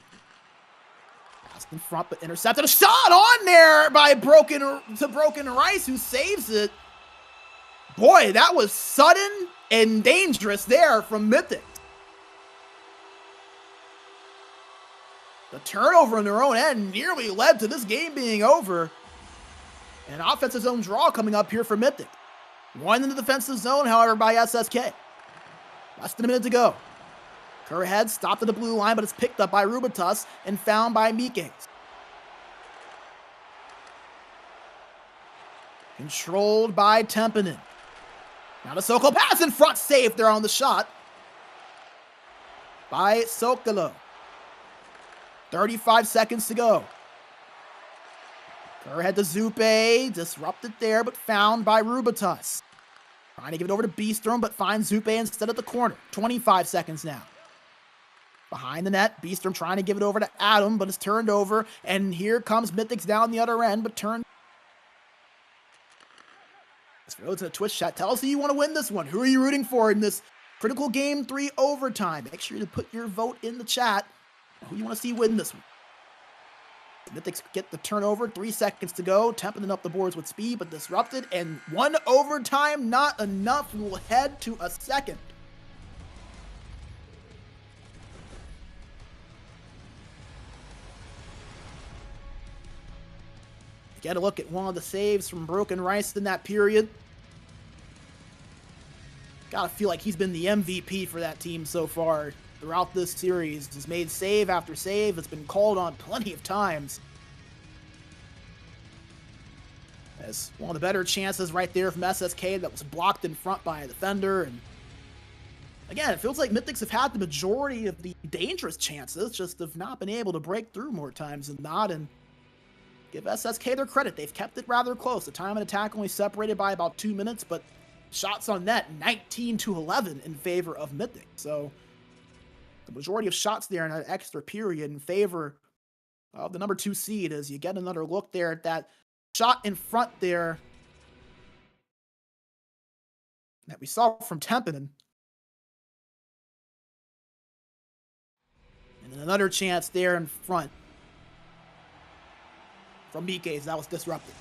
Passed in front, but intercepted. A shot on there by Broken Rice, who saves it. Boy, that was sudden and dangerous there from Mythix. The turnover in their own end nearly led to this game being over. An offensive zone draw coming up here for Mythix. One in the defensive zone, however, by SSK. Less than a minute to go. Kerhead stopped at the blue line, but it's picked up by Rubitus and found by Mike's. Controlled by Tempinen. Now to Sokolo, pass in front, safe there on the shot by Sokolo. 35 seconds to go. Kerhead to Zupe, disrupted there, but found by Rubitus. Trying to give it over to Beastrom, but finds Zupe instead at the corner. 25 seconds now. Behind the net, Beastrom trying to give it over to Adam, but it's turned over, and here comes Mythix down the other end, but turned. Let's go to the Twitch chat. Tell us who you want to win this one. Who are you rooting for in this critical game 3 overtime? Make sure to put your vote in the chat. Who you want to see win this one? Mythix get the turnover, 3 seconds to go. Templeton up the boards with speed, but disrupted. And 1 overtime, not enough. We'll head to a second. Get a look at one of the saves from Broken Rice in that period. Gotta feel like he's been the MVP for that team so far throughout this series. He's made save after save. It's been called on plenty of times. As one of the better chances right there from SSK that was blocked in front by a defender. And again, it feels like Mythix have had the majority of the dangerous chances, just have not been able to break through more times than not. And give SSK their credit. They've kept it rather close. The time and attack only separated by about 2 minutes, but shots on net 19-11 in favor of Mythix. So the majority of shots there in an extra period in favor of the number 2 seed as you get another look there at that shot in front there that we saw from Tempinen. And then another chance there in front from Mythix. That was disrupted.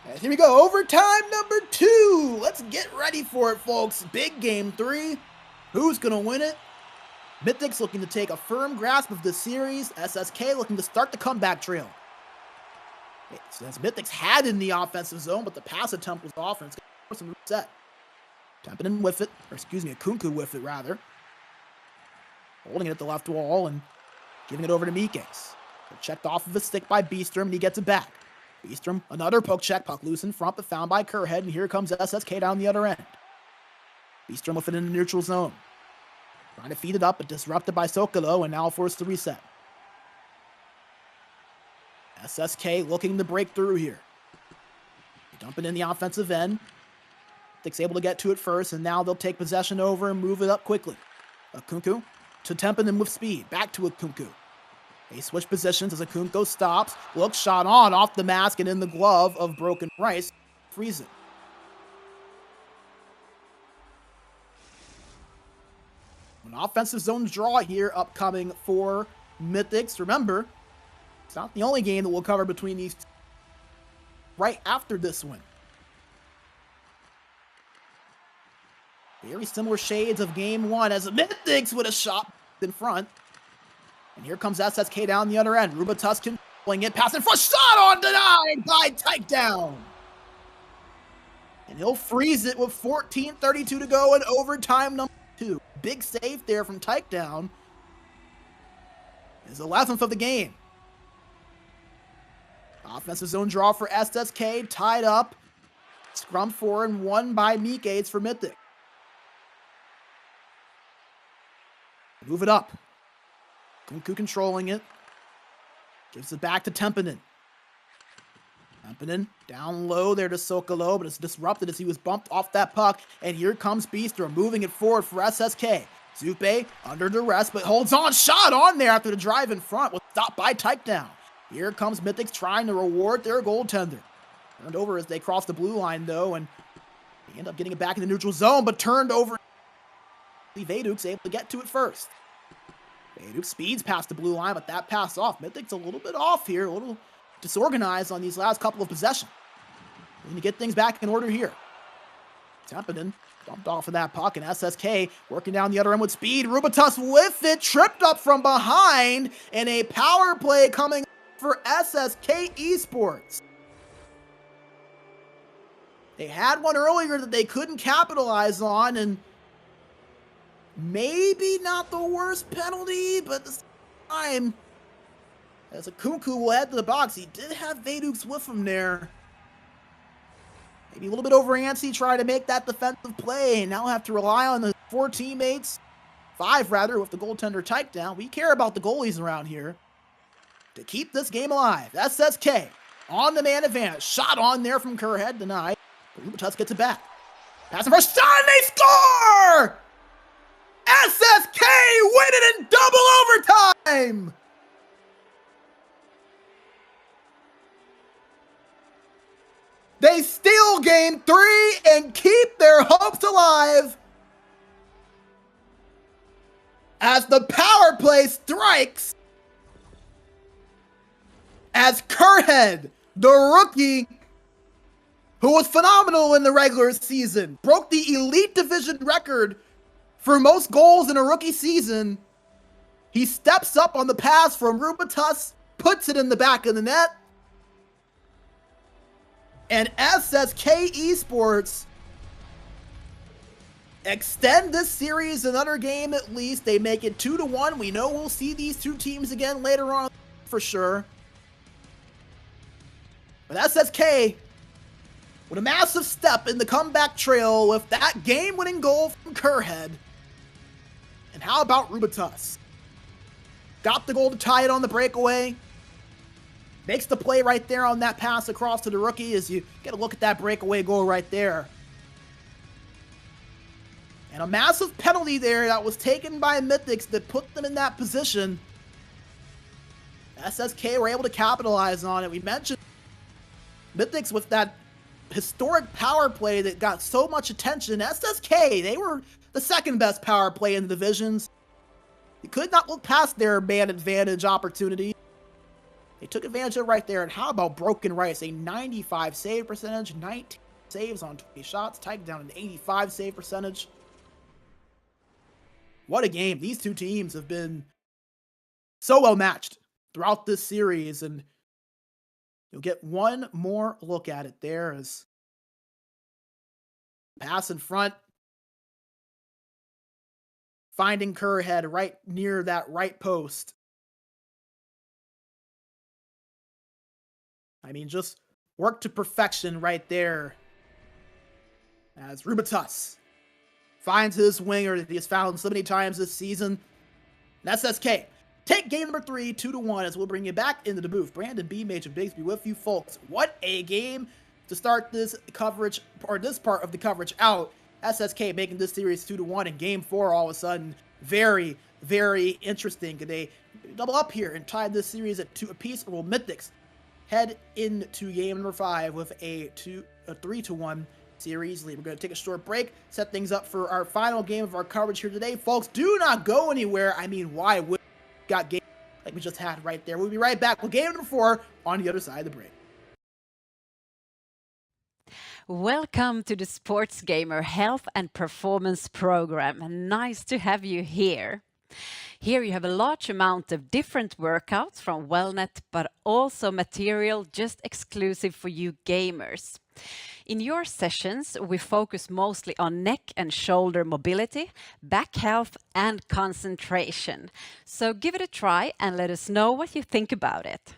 And here we go, overtime number 2. Let's get ready for it, folks. Big game 3. Who's going to win it? Mythix looking to take a firm grasp of this series. SSK looking to start the comeback trail. Since Mythix had in the offensive zone, but the pass attempt was off, and it's going to force him to reset. Tempinen with it, or excuse me, Kunku with it, rather. Holding it at the left wall and giving it over to Mythix. Checked off of a stick by Beastrom, and he gets it back. Beastrom, another poke check, puck loose in front, but found by Kerhead, and here comes SSK down the other end. Beastrom with it in the neutral zone. Trying to feed it up, but disrupted by Sokolo, and now forced to reset. SSK looking to break through here. Dump it in the offensive end. Mythix able to get to it first, and now they'll take possession over and move it up quickly. Kunku to Tempinen with speed. Back to Kunku. They switch positions as Kunku stops. Looks shot on off the mask and in the glove of Broken Rice. Freeze it. An offensive zone draw here upcoming for Mythix. Remember, it's not the only game that we'll cover between these two right after this one. Very similar shades of game 1 as Mythix with a shot in front. And here comes SSK down the other end. Rubatus controlling it, pass in front, shot on, denied by Takedown. And he'll freeze it with 14:32 to go in overtime number 2. Big save there from Takedown. His 11th of the game. Offensive zone draw for SSK, tied up. Scrum 4 and won by Mythix for Mythix. Move it up. Kunku controlling it. Gives it back to Tempinen. Tempinen down low there to Sokolo, but it's disrupted as he was bumped off that puck. And here comes Beastrom moving it forward for SSK. Zupe under duress, but holds on. Shot on there after the drive in front was stopped by Takedown. Here comes Mythix trying to reward their goaltender. Turned over as they cross the blue line, though, and they end up getting it back in the neutral zone, but turned over. Veiduk's able to get to it first. Veiduk speeds past the blue line, but that pass off. Mythic's a little bit off here, a little disorganized on these last couple of possessions. We need to get things back in order here. Tempinen bumped off of that puck, and SSK working down the other end with speed. Rubatus with it, tripped up from behind, and a power play coming for SSK Esports. They had one earlier that they couldn't capitalize on, and maybe not the worst penalty, but this time, as Kunku will head to the box, he did have Veiduk's with him there. Maybe a little bit over antsy, trying to make that defensive play, and now have to rely on the 4 teammates, 5 rather, with the goaltender Takedown. We care about the goalies around here to keep this game alive. SSK on the man advantage. Shot on there from Kerhead, denied. Rubatus gets it back. Passing for a shot, and they score! SSK win it in double overtime! They steal game 3 and keep their hopes alive as the power play strikes as Kerhead, the rookie who was phenomenal in the regular season, broke the Elite Division record for most goals in a rookie season. He steps up on the pass from Rubatus, puts it in the back of the net. And SSK Esports extend this series another game at least. They make it 2-1. We know we'll see these two teams again later on for sure. But SSK with a massive step in the comeback trail with that game-winning goal from Kerhead. And how about Rubatus? Got the goal to tie it on the breakaway. Makes the play right there on that pass across to the rookie as you get a look at that breakaway goal right there. And a massive penalty there that was taken by Mythix that put them in that position. SSK were able to capitalize on it. We mentioned Mythix with that historic power play that got so much attention. SSK, they were the second best power play in the divisions. They could not look past their man advantage opportunity. They took advantage of it right there. And how about Broken Rice? A 95 save percentage, 19 saves on 20 shots, tied down an 85 save percentage. What a game. These two teams have been so well matched throughout this series, and you'll get one more look at it there as pass in front, finding Kerrhead right near that right post. I mean, just work to perfection right there as Rubitus finds his winger that he has found so many times this season. And SSK take game number 3, 2-1, as we'll bring you back into the booth. Brandon B, Major Bigsby with you folks. What a game to start this coverage, or this part of the coverage out. SSK making this series 2-1 in game 4 all of a sudden. Very, very interesting. Could they double up here and tie this series at 2 apiece, or will Mythix head into game number 5 with a 3-1 series lead? We're going to take a short break, set things up for our final game of our coverage here today. Folks, do not go anywhere. I mean, why would we got game like we just had right there? We'll be right back with game number 4 on the other side of the break. Welcome to the SportsGamer Health and Performance Program. Nice to have you here. Here you have a large amount of different workouts from Wellnet, but also material just exclusive for you gamers. In your sessions, we focus mostly on neck and shoulder mobility, back health, and concentration. So give it a try and let us know what you think about it.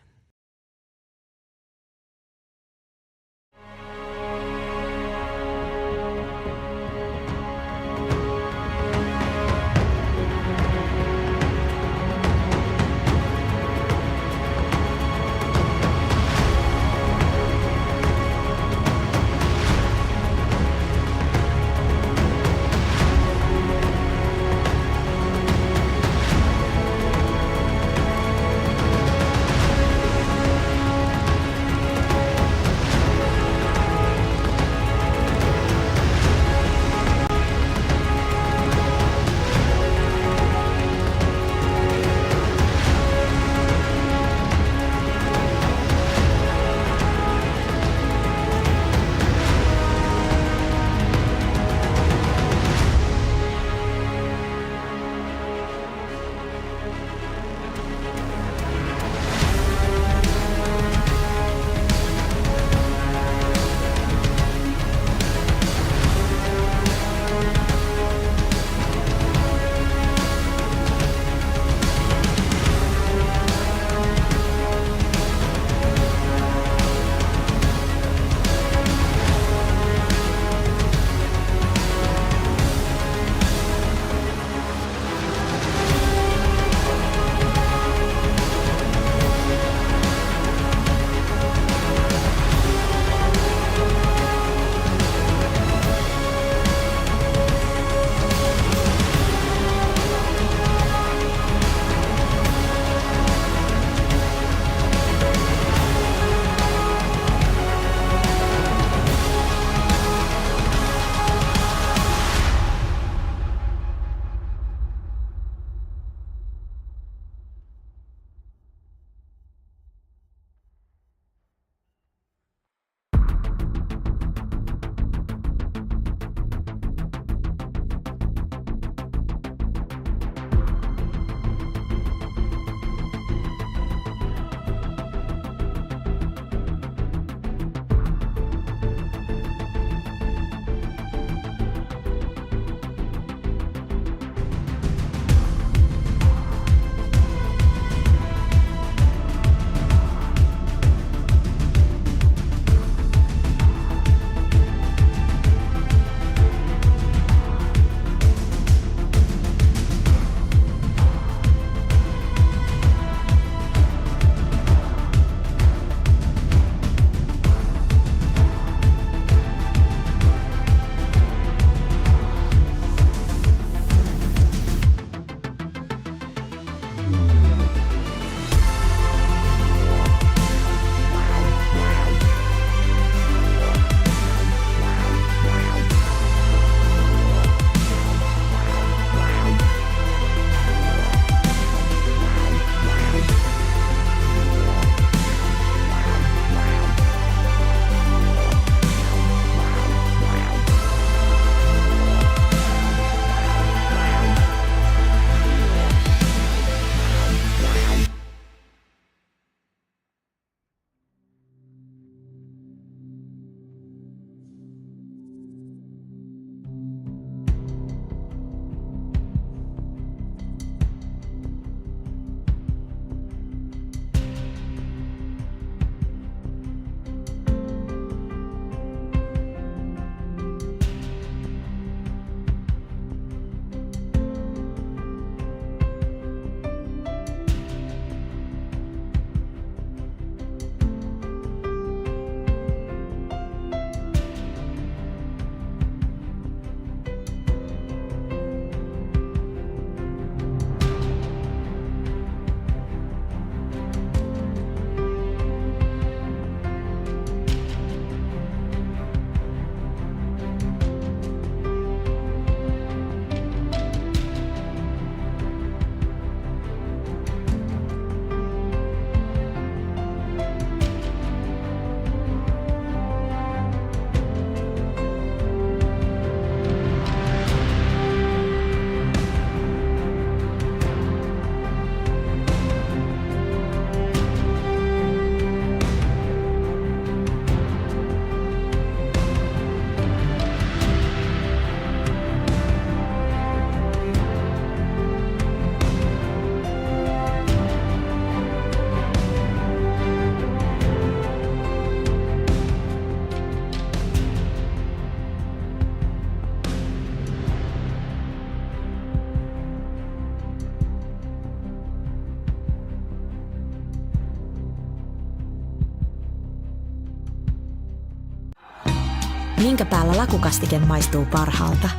Minkä päällä lakukastike maistuu parhaalta?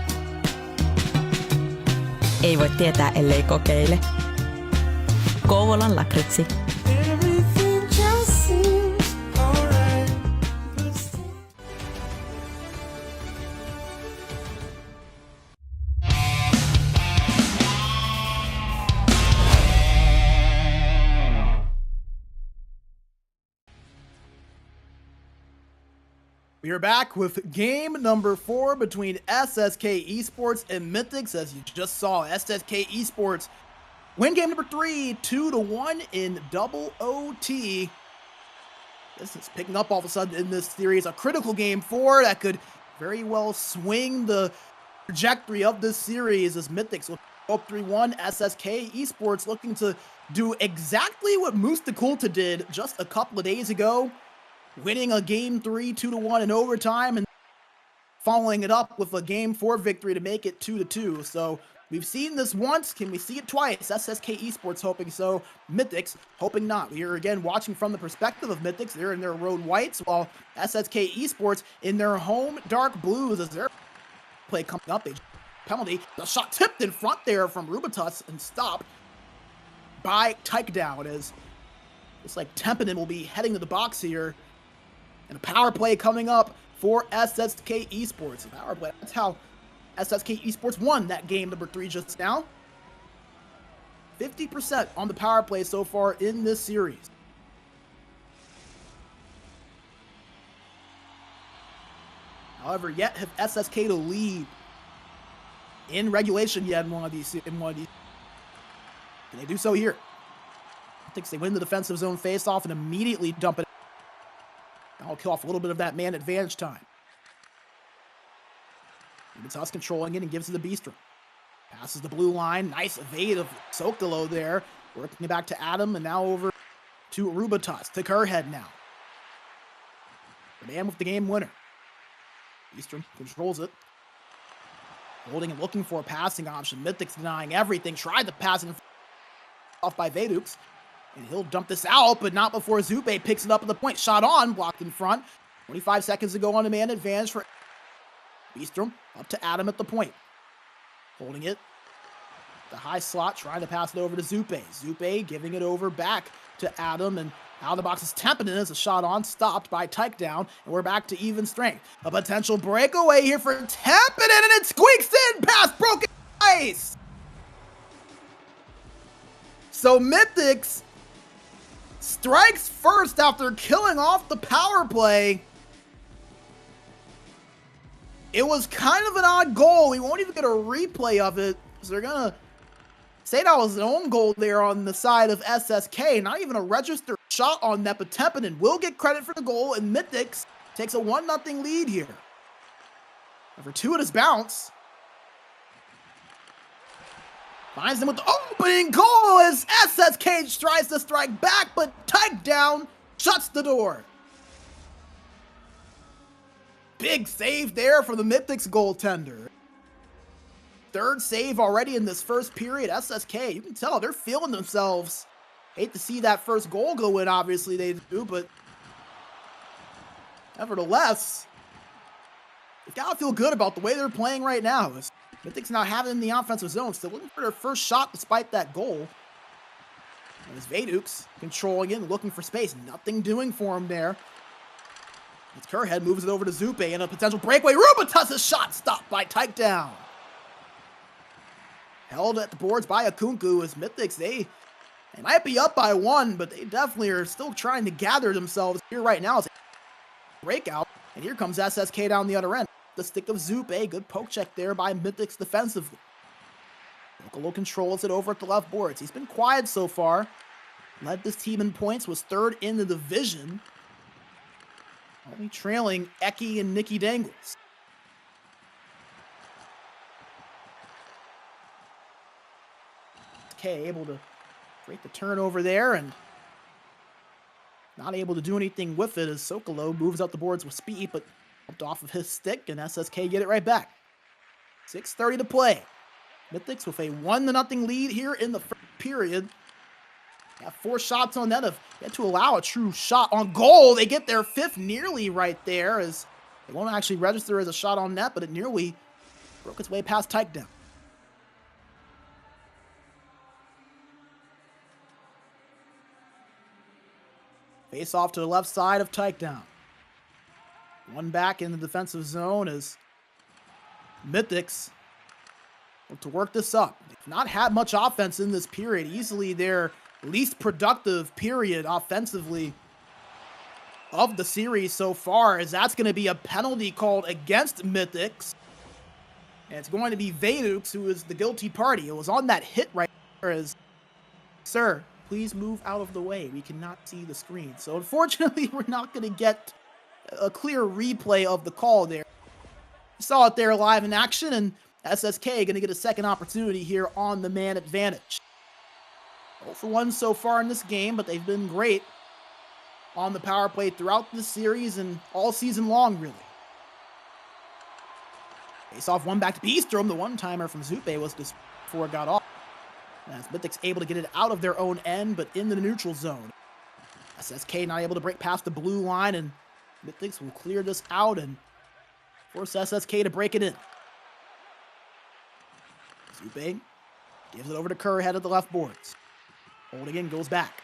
Ei voi tietää, ellei kokeile. Kouvolan lakritsi. We are back with game number 4 between SSK Esports and Mythix. As you just saw, SSK Esports win game number 3, 2-1 in double OT. This is picking up all of a sudden in this series. A critical game 4 that could very well swing the trajectory of this series as Mythix will go up 3-1. SSK Esports looking to do exactly what Mythix did just a couple of days ago, winning a game 3, 2-1 in overtime, and following it up with a game 4 victory to make it 2-2. So we've seen this once. Can we see it twice? SSK Esports hoping so. Mythix hoping not. We are again watching from the perspective of Mythix. They're in their road whites, while SSK Esports in their home dark blues as their play coming up. A penalty. The shot tipped in front there from Rubitus and stopped by Takedown as looks like Tempinen will be heading to the box here. And a power play coming up for SSK Esports. A power play. That's how SSK Esports won that game number 3 just now. 50% on the power play so far in this series. However, yet have SSK to lead in regulation yet in one of these. Can they do so here? I think they win the defensive zone face-off and immediately dump it. I'll kill off a little bit of that man advantage time. It's us controlling it and gives it to Beastrom. Passes the blue line. Nice evade of Sokolo there. Working it back to Adam and now over to Rubitus. To Kerhead now. The man with the game winner. Beastrom controls it. Holding and looking for a passing option. Mythix denying everything. Tried the passing off by Vedux. And he'll dump this out, but not before Zupe picks it up at the point. Shot on, blocked in front. 25 seconds to go on a man advantage for Beastrom. Up to Adam at the point. Holding it. The high slot, trying to pass it over to Zupe. Zupe giving it over back to Adam, and out of the box is Tempinen as a shot on, stopped by Takedown, and we're back to even strength. A potential breakaway here for Tempinen, and it squeaks in past broken ice! So Mythix strikes first after killing off the power play. It was kind of an odd goal. We won't even get a replay of it, because they're going to say that was an own goal there on the side of SSK. Not even a registered shot on that, but Tempinen will get credit for the goal, and Mythix takes a 1-0 lead here. A fortuitous bounce. Finds them with the opening goal as SSK tries to strike back, but Takedown shuts the door. Big save there for the Mythix goaltender. Third save already in this first period. SSK, you can tell they're feeling themselves. Hate to see that first goal go in, obviously they do, but nevertheless, they've got to feel good about the way they're playing right now. Mythix not having the offensive zone, still looking for their first shot despite that goal. And as Vedux controlling it, looking for space. Nothing doing for him there. As Kerhead moves it over to Zupe and a potential breakaway. Rubitus' shot stopped by Takedown. Held at the boards by Akunku as Mythix, they might be up by 1, but they definitely are still trying to gather themselves here right now. As breakout, and here comes SSK down the other end. The stick of Zupe, good poke check there by Mythix defensively. Sokolo controls it over at the left boards. He's been quiet so far. Led this team in points, was 3rd in the division. Only trailing Eki and Nicky Dangles. Okay, able to break the turnover there and not able to do anything with it as Sokolo moves up the boards with speed, but bumped off of his stick, and SSK get it right back. 6:30 to play. Mythix with a 1-0 lead here in the first period. Got 4 shots on net. If they had to allow a true shot on goal, they get their 5th nearly right there as It won't actually register as a shot on net, but it nearly broke its way past Takedown. Face off to the left side of Takedown. One back in the defensive zone as Mythix look to work this up. They've not had much offense in this period. Easily their least productive period offensively of the series so far, as that's going to be a penalty called against Mythix. And it's going to be Mythix who is the guilty party. It was on that hit right there as, sir, please move out of the way. We cannot see the screen. So unfortunately, we're not going to get a clear replay of the call there. You saw it there live in action, and SSK going to get a second opportunity here on the man advantage. 0 for 1 so far in this game, but they've been great on the power play throughout this series and all season long, really. Face off one back to Beastrom. The one-timer from Zupe was just before it got off. As Mythix able to get it out of their own end, but in the neutral zone. SSK not able to break past the blue line, and Mythix will clear this out and force SSK to break it in. Zupe gives it over to Kerrhead at the left boards. Holding in, goes back.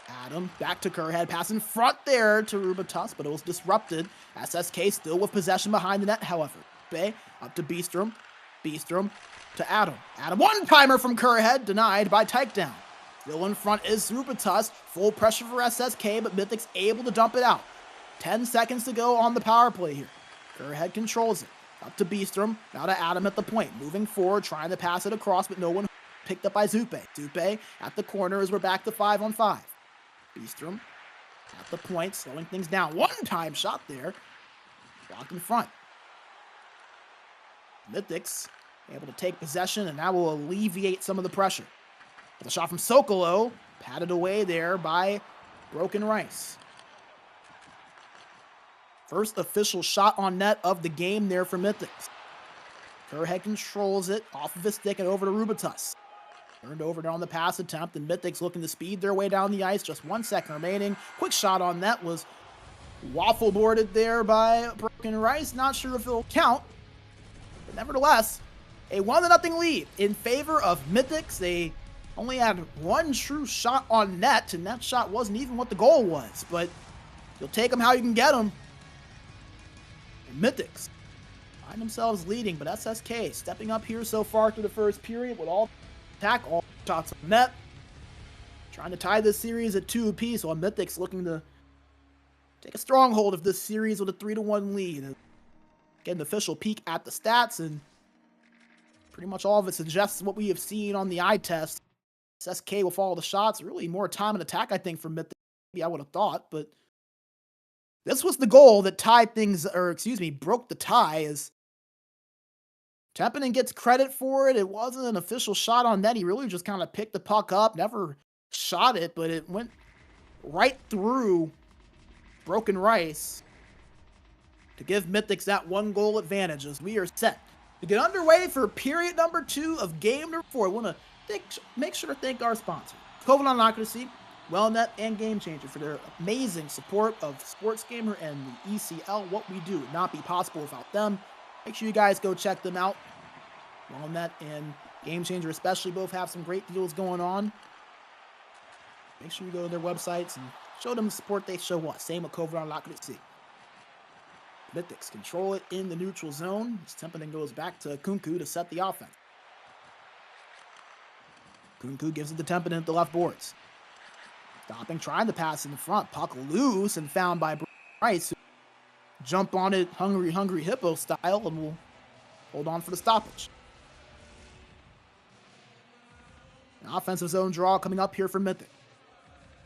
Adam back to Kerrhead, pass in front there to Rubitus, but it was disrupted. SSK still with possession behind the net, however. Zupe up to Beastrom. Beastrom to Adam. Adam, one-timer from Kerrhead, denied by Takedown. Still in front is Rubitus. Full pressure for SSK, but Mythix able to dump it out. 10 seconds to go on the power play here. Kerrhead controls it. Up to Beastrom. Now to Adam at the point. Moving forward, trying to pass it across, but no one picked up by Zupe. Zupe at the corner as we're back to 5-on-5. Beastrom at the point, slowing things down. One-time shot there. Blocked in front. Mythix able to take possession, and that will alleviate some of the pressure. With a shot from Sokolo, patted away there by Broken Rice. First official shot on net of the game there for Mythix. Kerrhead controls it off of his stick and over to Rubitus. Turned over there on the pass attempt, and Mythix looking to speed their way down the ice. Just 1 second remaining. Quick shot on net was waffle boarded there by Broken Rice. Not sure if it'll count, but nevertheless, a 1-0 lead in favor of Mythix. They only had one true shot on net, and that shot wasn't even what the goal was, but you'll take them how you can get them. And Mythix find themselves leading, but SSK stepping up here so far through the first period with all attack, all shots on net. Trying to tie this series at 2 apiece, while Mythix looking to take a stronghold of this series with a 3-1 lead. Get an official peek at the stats, and pretty much all of it suggests what we have seen on the eye test. SSK will follow the shots. Really more time and attack, I think, from Mythix. Maybe I would have thought, but this was the goal that tied things, or excuse me, broke the tie, as Tempinen gets credit for it. It wasn't an official shot on net. He really just kind of picked the puck up, never shot it, but it went right through Broken Rice to give Mythix that 1-goal advantage, as we are set to get underway for period number 2 of game number 4. I want to make sure to thank our sponsor, Covenant Accuracy, Wellnet, and Game Changer, for their amazing support of SportsGamer and the ECL. What we do would not be possible without them. Make sure you guys go check them out. Wellnet and Game Changer especially both have some great deals going on. Make sure you go to their websites and show them the support they show us. Same with Covenant Accuracy. Mythix control it in the neutral zone. As Tempinen goes back to Kunku to set the offense. Kunku gives it to Tempinen at the left boards. Stopping, trying to pass in the front. Puck loose and found by Rice, who jump on it hungry hippo style, and will hold on for the stoppage. An offensive zone draw coming up here for Mythix.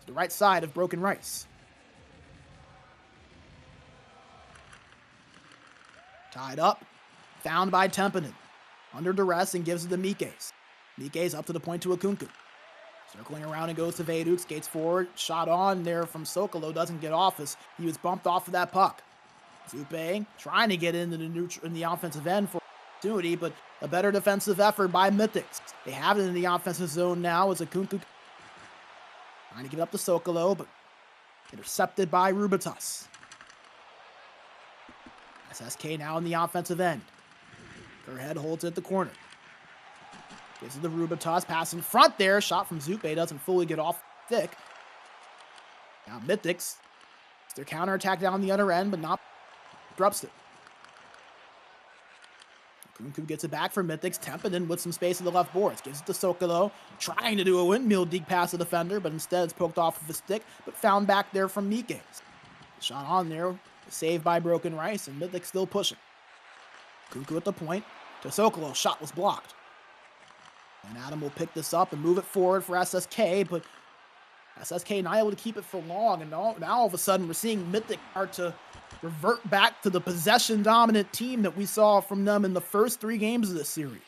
To the right side of Broken Rice. Tied up, found by Tempinen. Under duress, and gives it to Mikes. Mikes up to the point to Akunku. Circling around and goes to Mythix, skates forward, shot on there from Sokolo, doesn't get off as he was bumped off of that puck. Zupe trying to get into the offensive end for opportunity, but a better defensive effort by Mythix. They have it in the offensive zone now as Akunku trying to give it up to Sokolo, but intercepted by Rubitus. SSK now in the offensive end. Kerhead holds it at the corner. Gives it the Rubitas, pass in front there. Shot from Zupe doesn't fully get off thick. Now Mythix. It's their counterattack down the other end, but not disrupts it. Kunku gets it back for Mythix. Tempenden with some space in the left boards. Gives it to Sokolo. Trying to do a windmill dig past the defender, but instead it's poked off of the stick, but found back there from Mythix. Shot on there. Saved by Broken Rice, and Mythix still pushing. Kunku at the point to Sokolo. Shot was blocked. And Adam will pick this up and move it forward for SSK, but SSK not able to keep it for long, and now all of a sudden we're seeing Mythix start to revert back to the possession-dominant team that we saw from them in the first 3 games of this series.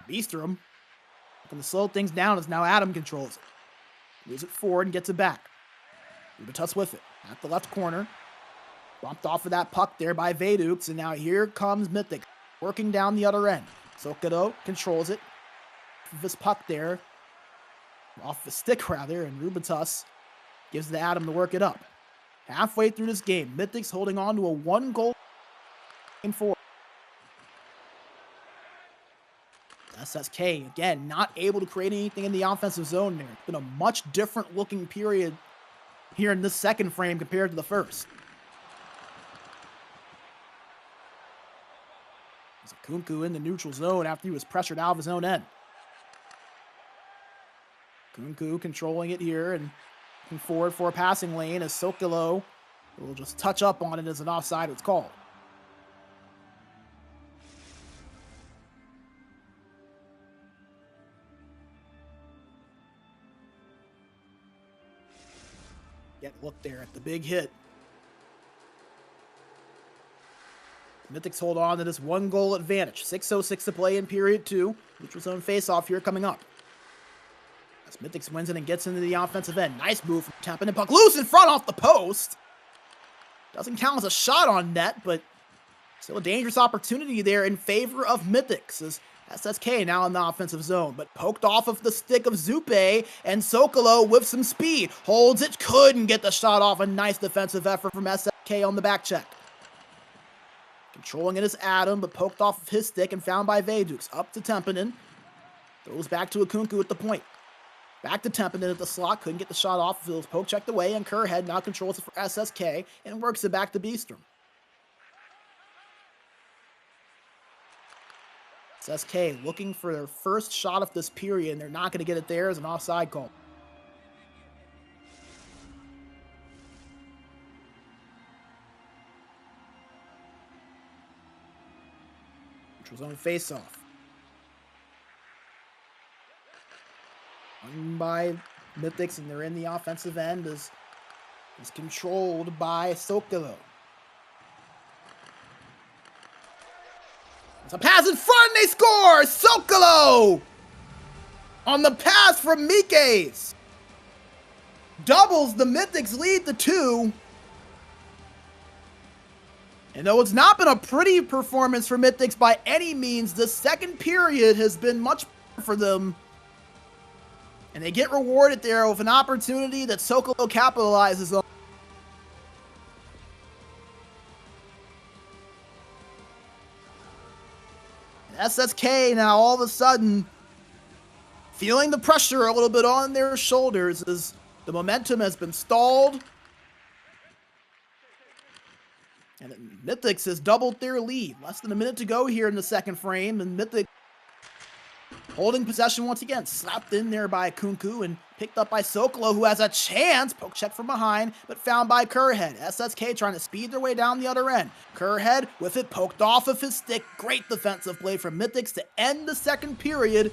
Beastrom looking to slow things down as now Adam controls it. Moves it forward and gets it back. Rubitus with it at the left corner. Bumped off of that puck there by Vedux, and now here comes Mythix working down the other end. Sokolo controls it. This puck there, off the stick rather, and Rubitus gives it to Adam to work it up. Halfway through this game, Mythix holding on to a 1-goal game for SSK. Again, not able to create anything in the offensive zone there. It's been a much different looking period here in this second frame compared to the first. Kunku in the neutral zone after he was pressured out of his own end. Kunku controlling it here and looking forward for a passing lane as Sokolo will just touch up on it as an offside it's called. Get a look there at the big hit. Mythix hold on to this 1-goal advantage. 6:06 to play in period 2. Neutral zone face-off here coming up. As Mythix wins it and gets into the offensive end. Nice move from Tempenden. Puck loose in front off the post. Doesn't count as a shot on net, but still a dangerous opportunity there in favor of Mythix as SSK now in the offensive zone, but poked off of the stick of Zupe, and Sokolo with some speed. Holds it, couldn't get the shot off. A nice defensive effort from SSK on the back check. Controlling it is Adam, but poked off of his stick and found by Vedux. Up to Tempenden. Throws back to Akunku at the point. Back to Tempenden at the slot. Couldn't get the shot off. Feels poke checked away, and Kerhead now controls it for SSK and works it back to Beastrom. SSK looking for their first shot of this period, and they're not going to get it there as an offside call. Which was on face-off. Won by Mythix, and they're in the offensive end as is controlled by Sokolo. It's a pass in front, and they score! Sokolo! On the pass from Mikes. Doubles the Mythix lead to 2. And though it's not been a pretty performance for Mythix by any means, the second period has been much better for them. And they get rewarded there with an opportunity that Sokolo capitalizes on. And SSK now all of a sudden feeling the pressure a little bit on their shoulders as the momentum has been stalled. And Mythix has doubled their lead. Less than a minute to go here in the second frame, and Mythix holding possession once again. Slapped in there by Kunku and picked up by Sokolo, who has a chance. Poke check from behind, but found by Kerhead. SSK trying to speed their way down the other end. Kerhead with it poked off of his stick. Great defensive play from Mythix to end the second period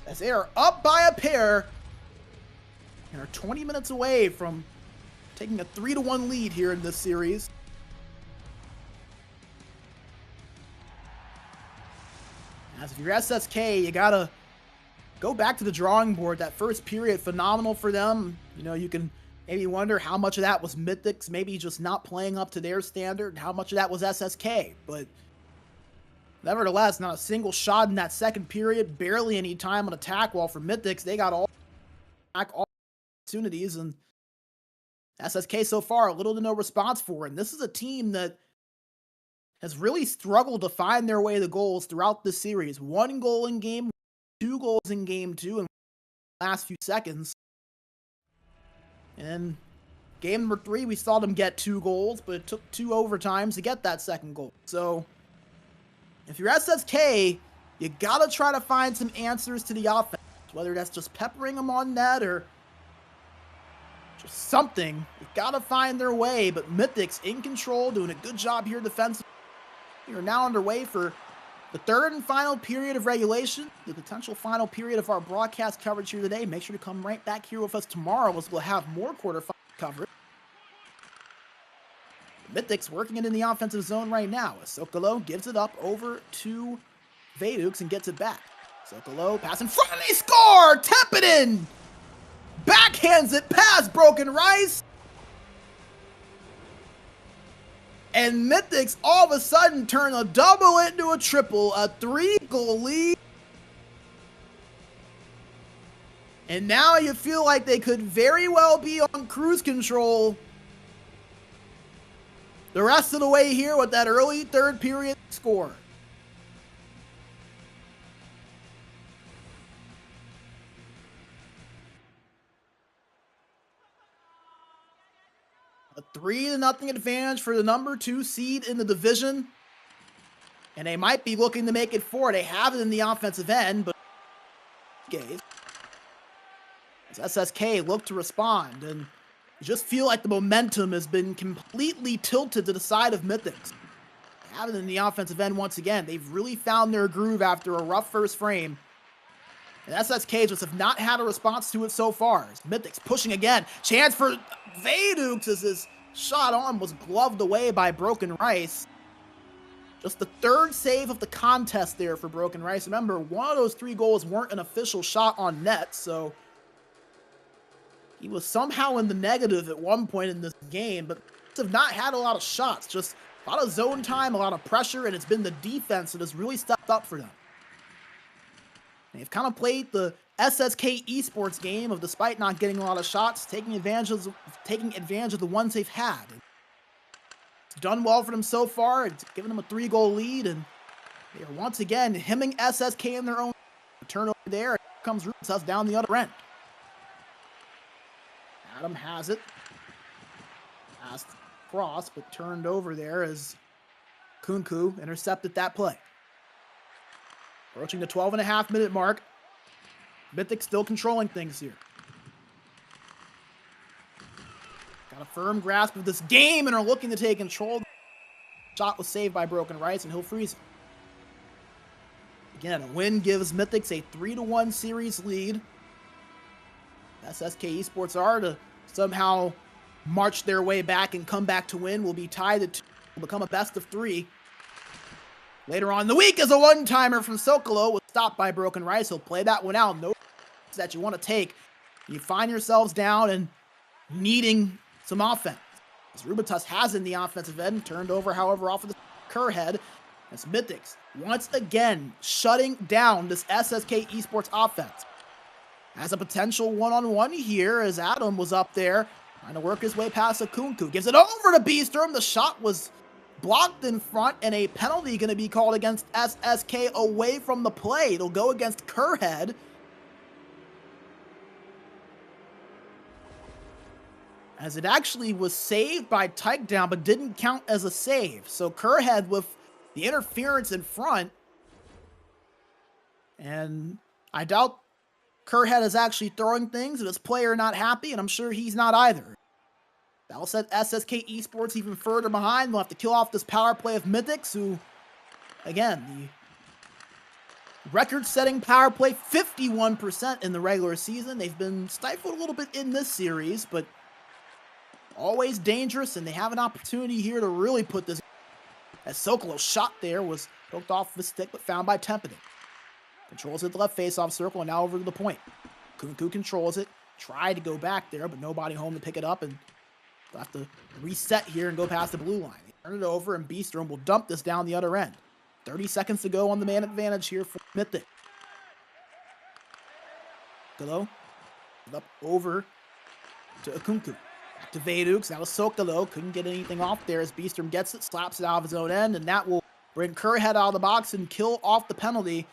as they are up by a pair and are 20 minutes away from taking a 3-1 lead here in this series. As if you're SSK, you gotta go back to the drawing board. That first period, phenomenal for them. You know, you can maybe wonder how much of that was Mythix, maybe just not playing up to their standard, how much of that was SSK. But nevertheless, not a single shot in that second period, barely any time on attack, while for Mythix, they got all opportunities, and SSK so far, little to no response for, and this is a team that has really struggled to find their way to goals throughout this series. 1 goal in game, 2 goals in game 2 in the last few seconds. And game number 3, we saw them get 2 goals, but it took 2 overtimes to get that 2nd goal. So, if you're SSK, you gotta try to find some answers to the offense. Whether that's just peppering them on net or just something. You gotta find their way, but Mythix in control, doing a good job here defensively. We are now underway for the 3rd and final period of regulation, the potential final period of our broadcast coverage here today. Make sure to come right back here with us tomorrow as we'll have more quarterfinal coverage. Mythix working it in the offensive zone right now. Sokolo gives it up over to Vaydux and gets it back. Sokolo pass in front and they score! Tepidin backhands it past Broken Rice. And Mythix all of a sudden turn a double into a triple, a 3-goal lead. And now you feel like they could very well be on cruise control the rest of the way here with that early 3rd period score. A 3-0 advantage for the number 2 seed in the division. And they might be looking to make it 4. They have it in the offensive end, but as SSK look to respond, and you just feel like the momentum has been completely tilted to the side of Mythix. They have it in the offensive end once again. They've really found their groove after a rough first frame. And SSK just have not had a response to it so far. As Mythix pushing again. Chance for Vaydux as his shot arm was gloved away by Broken Rice. Just the 3rd save of the contest there for Broken Rice. Remember, one of those 3 goals weren't an official shot on net, so he was somehow in the negative at one point in this game, but have not had a lot of shots. Just a lot of zone time, a lot of pressure, and it's been the defense that has really stepped up for them. They've kind of played the SSK Esports game of, despite not getting a lot of shots, taking advantage of the ones they've had. It's done well for them so far. It's given them a 3-goal lead, and they are once again hemming SSK in their own turnover there. Here comes Rubentus down the other end. Adam has it. Passed across, but turned over there as Kunku intercepted that play. Approaching the 12.5-minute mark. Mythix still controlling things here. Got a firm grasp of this game and are looking to take control. Shot was saved by Broken Rice, and he'll freeze it. Again, a win gives Mythix a 3-1 series lead. SSK Esports are to somehow march their way back and come back to win. Will be tied at 2. Will become a best of 3. Later on in the week is a one-timer from Sokolo was stopped by Broken Rice. He'll play that one out. No that you want to take. You find yourselves down and needing some offense. As Rubentus has in the offensive end, turned over, however, off of the Kerhead. As Mythix once again shutting down this SSK Esports offense. Has a potential one-on-one here as Adam was up there trying to work his way past Akunku. Gives it over to Beastrom. The shot was blocked in front, and a penalty going to be called against SSK away from the play. It'll go against Kerhead. As it actually was saved by Takedown, but didn't count as a save. So Kerhead with the interference in front. And I doubt Kerhead is actually throwing things, and his player not happy, and I'm sure he's not either. That'll set SSK Esports even further behind. They'll have to kill off this power play of Mythix, who, again, the record-setting power play, 51% in the regular season. They've been stifled a little bit in this series, but always dangerous, and they have an opportunity here to really put this. As Sokolo's shot there was poked off the stick, but found by Tempedin. Controls it the left face-off circle, and now over to the point. Kunku controls it. Tried to go back there, but nobody home to pick it up, and they'll have to reset here and go past the blue line. They turn it over, and Beastrom will dump this down the other end. 30 seconds to go on the man advantage here for Mythix. Galo up over to Akunku. To Vedux, that was Sokolo, couldn't get anything off there as Beastrom gets it, slaps it out of his own end, and that will bring Kerrhead out of the box and kill off the penalty.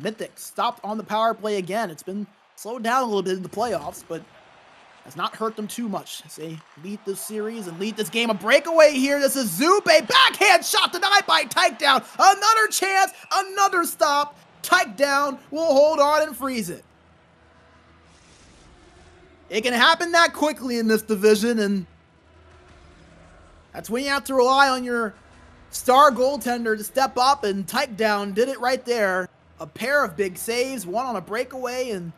Mythix stopped on the power play again. It's been slowed down a little bit in the playoffs, but has not hurt them too much as they lead this series and lead this game. A breakaway here. This is Zupe. Backhand shot denied by Takedown. Another chance, another stop. Takedown will hold on and freeze it. It can happen that quickly in this division, and that's when you have to rely on your star goaltender to step up, and Takedown did it right there. A pair of big saves, one on a breakaway, and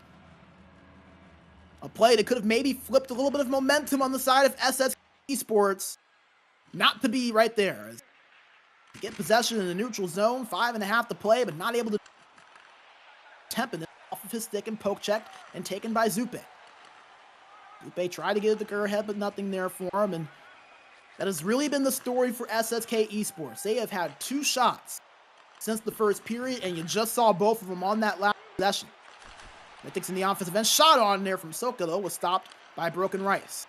a play that could have maybe flipped a little bit of momentum on the side of SSK Esports. Not to be right there. Get possession in the neutral zone, 5.5 to play, but not able to tempt it off of his stick and poke checked and taken by Zupe. Zupe tried to get it to Kerrhead, but nothing there for him, and that has really been the story for SSK Esports. They have had 2 shots since the first period, and you just saw both of them on that last possession. Mythix in the offensive end, shot on there from Sokolo, was stopped by Broken Rice.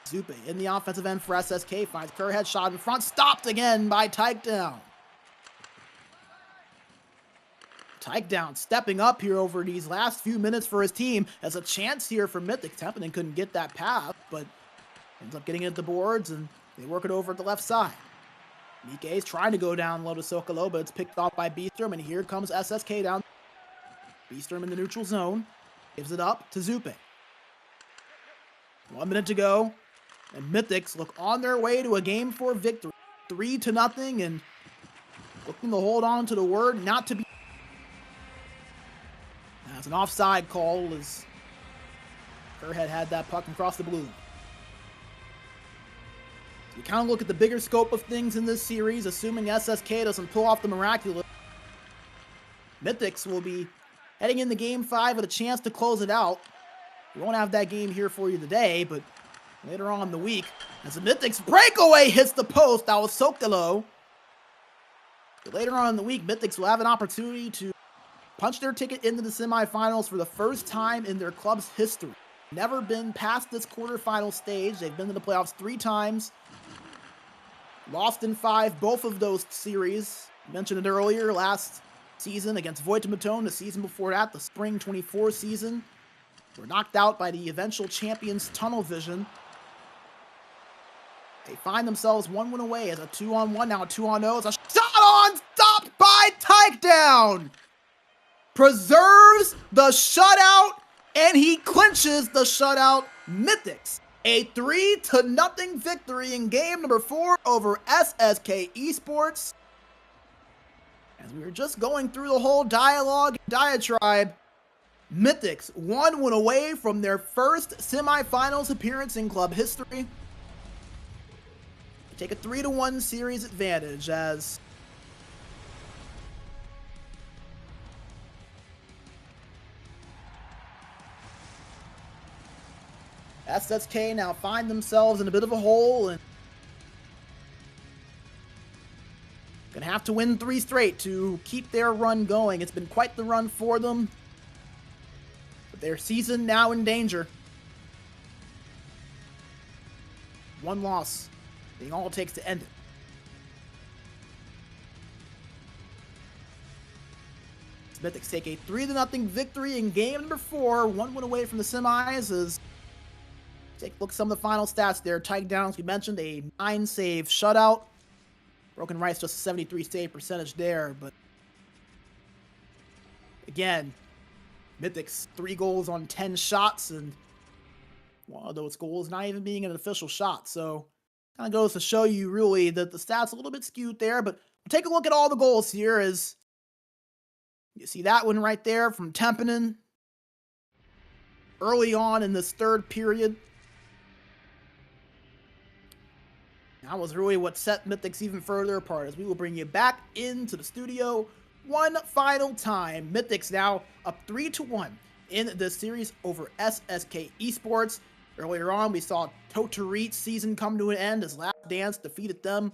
Zupe in the offensive end for SSK, finds Kerrhead, shot in front, stopped again by Takedown. Takedown stepping up here over these last few minutes for his team. As a chance here for Mythix. Templeton couldn't get that pass, but ends up getting it at the boards, and they work it over at the left side. Mike is trying to go down low to Sokolo, but it's picked off by Beastrom, and here comes SSK down. Beastrom in the neutral zone. Gives it up to Zupe. 1 minute to go, and Mythix look on their way to a Game 4 victory. 3-0, and looking to hold on to the word not to be. That's an offside call as Kerrhead had that puck across the blue line. We kind of look at the bigger scope of things in this series, assuming SSK doesn't pull off the miraculous. Mythix will be heading into Game 5 with a chance to close it out. We won't have that game here for you today, but later on in the week, as the Mythix breakaway hits the post, that was Sokolo. But later on in the week, Mythix will have an opportunity to punch their ticket into the semifinals for the first time in their club's history. Never been past this quarterfinal stage. They've been to the playoffs 3 times. Lost in 5, both of those series. I mentioned it earlier, last season against Voitimatone, the season before that, the spring 24 season. Were knocked out by the eventual champions Tunnel Vision. They find themselves 1 win away as a 2-on-1, now a 2-on-0. It's a shot on, stopped by Takedown. Preserves the shutout, and he clinches the shutout. Mythix, a 3-0 victory in game number 4 over SSK Esports. As we were just going through the whole dialogue and diatribe, Mythix 1 win away from their first semifinals appearance in club history. They take a 3-1 series advantage as SSK now find themselves in a bit of a hole and gonna have to win 3 straight to keep their run going. It's been quite the run for them, but their season now in danger. 1 loss being all it takes to end it. Mythix take a 3-0 victory in game number 4, 1 win away from the semis. As take a look at some of the final stats there. Takedown, as we mentioned, a 9-save shutout. Broken Rice just a 73 save percentage there, but again, Mythix 3 goals on 10 shots, and one of those goals not even being an official shot. So kind of goes to show you really that the stats a little bit skewed there, but take a look at all the goals here. As you see that one right there from Tempinen early on in this 3rd period. That was really what set Mythix even further apart, as we will bring you back into the studio one final time. Mythix now up 3-1 in this series over SSK Esports. Earlier on, we saw Tohtorit's season come to an end as Last Dance defeated them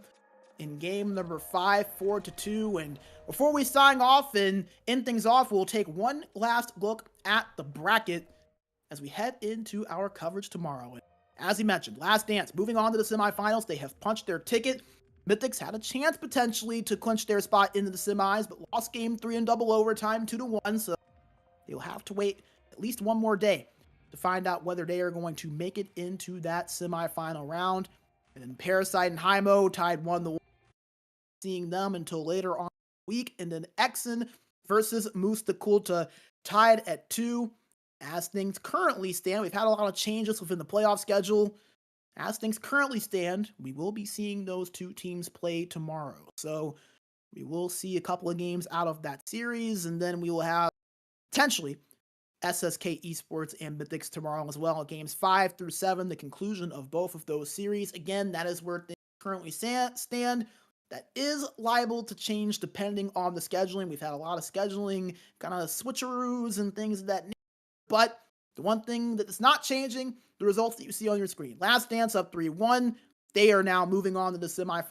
in game number 5, 4-2. And before we sign off and end things off, we'll take one last look at the bracket as we head into our coverage tomorrow. And as we mentioned, Last Dance, moving on to the semifinals, they have punched their ticket. Mythix had a chance potentially to clinch their spot into the semis, but lost game 3 in double overtime, 2-1, so they'll have to wait at least one more day to find out whether they are going to make it into that semifinal round. And then Parasite and Hymo tied 1-1, seeing them until later on the week. And then Exen versus Mythix tied at 2. As things currently stand, we've had a lot of changes within the playoff schedule. As things currently stand, we will be seeing those two teams play tomorrow. So we will see a couple of games out of that series, and then we will have potentially SSK Esports and Mythix tomorrow as well. Games 5 through 7, the conclusion of both of those series. Again, that is where things currently stand. That is liable to change depending on the scheduling. We've had a lot of scheduling kind of switcheroos and things of that nature. But the one thing that is not changing, the results that you see on your screen. Last Dance up 3-1. They are now moving on to the semifinal.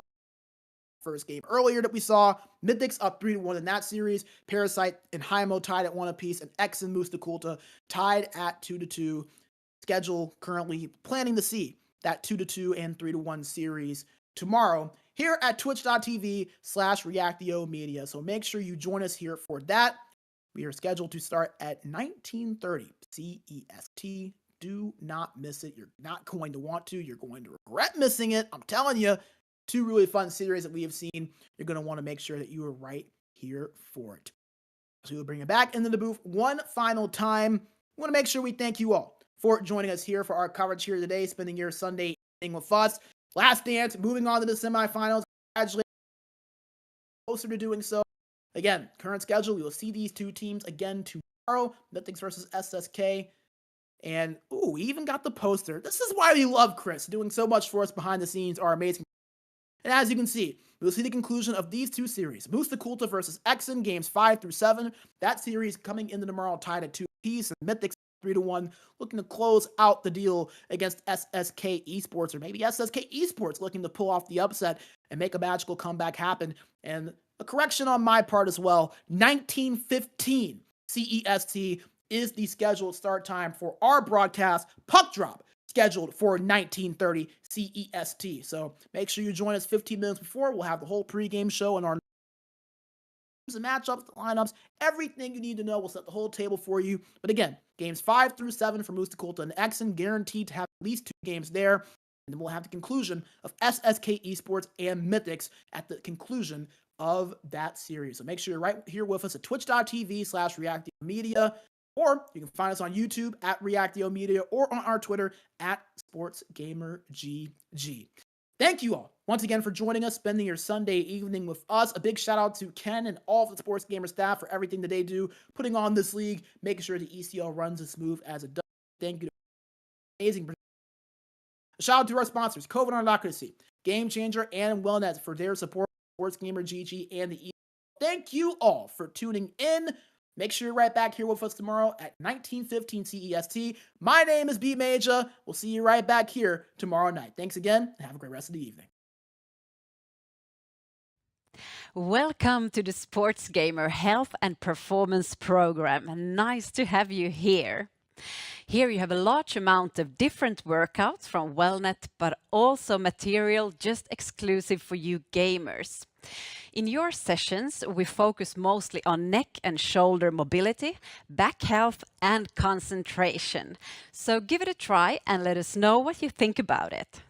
First game earlier that we saw, Mythix up 3-1 in that series. Parasite and Hymo tied at 1 apiece, and X and Mythix tied at 2-2. Schedule currently planning to see that 2-2 and 3-1 series tomorrow here at twitch.tv/Reactio Media. So make sure you join us here for that. We are scheduled to start at 19:30 CEST. Do not miss it. You're not going to want to. You're going to regret missing it. I'm telling you. 2 really fun series that we have seen. You're going to want to make sure that you are right here for it. So we'll bring it back into the booth one final time. We want to make sure we thank you all for joining us here for our coverage here today, spending your Sunday evening with us. Last Dance, moving on to the semifinals. Congratulations, closer to doing so. Again, current schedule, we will see these two teams again tomorrow. Mythix versus SSK. And, ooh, we even got the poster. This is why we love Chris, doing so much for us behind the scenes, our amazing. And as you can see, we'll see the conclusion of these two series. Mythix versus Exen, games 5 through 7. That series coming into tomorrow tied at 2 apiece. And Mythix 3-1, looking to close out the deal against SSK Esports, or maybe SSK Esports looking to pull off the upset and make a magical comeback happen. And a correction on my part as well, 19:15 CEST is the scheduled start time for our broadcast. Puck drop scheduled for 19:30 CEST. So make sure you join us 15 minutes before. We'll have the whole pregame show and our and matchups, the lineups, everything you need to know. We'll set the whole table for you. But again, games 5 through 7 for Mythix and Exen, guaranteed to have at least 2 games there. And then we'll have the conclusion of SSK Esports and Mythix at the conclusion of that series. So make sure you're right here with us at twitch.tv/Reactio Media, or you can find us on YouTube at Reactio Media, or on our Twitter at SportsGamerGG. Thank you all once again for joining us, spending your Sunday evening with us. A big shout out to Ken and all of the Sports Gamer staff for everything that they do, putting on this league, making sure the ECL runs as smooth as it does. Thank you to amazing. A shout out to our sponsors, COVID Autocracy, Game Changer, and Wellnet for their support, SportsGamer GG, and the ECL. Thank you all for tuning in. Make sure you're right back here with us tomorrow at 19:15 CEST. My name is B Major. We'll see you right back here tomorrow night. Thanks again, and have a great rest of the evening. Welcome to the SportsGamer Health and Performance Program. Nice to have you here. Here you have a large amount of different workouts from Wellnet, but also material just exclusive for you gamers. In your sessions, we focus mostly on neck and shoulder mobility, back health, and concentration. So give it a try and let us know what you think about it.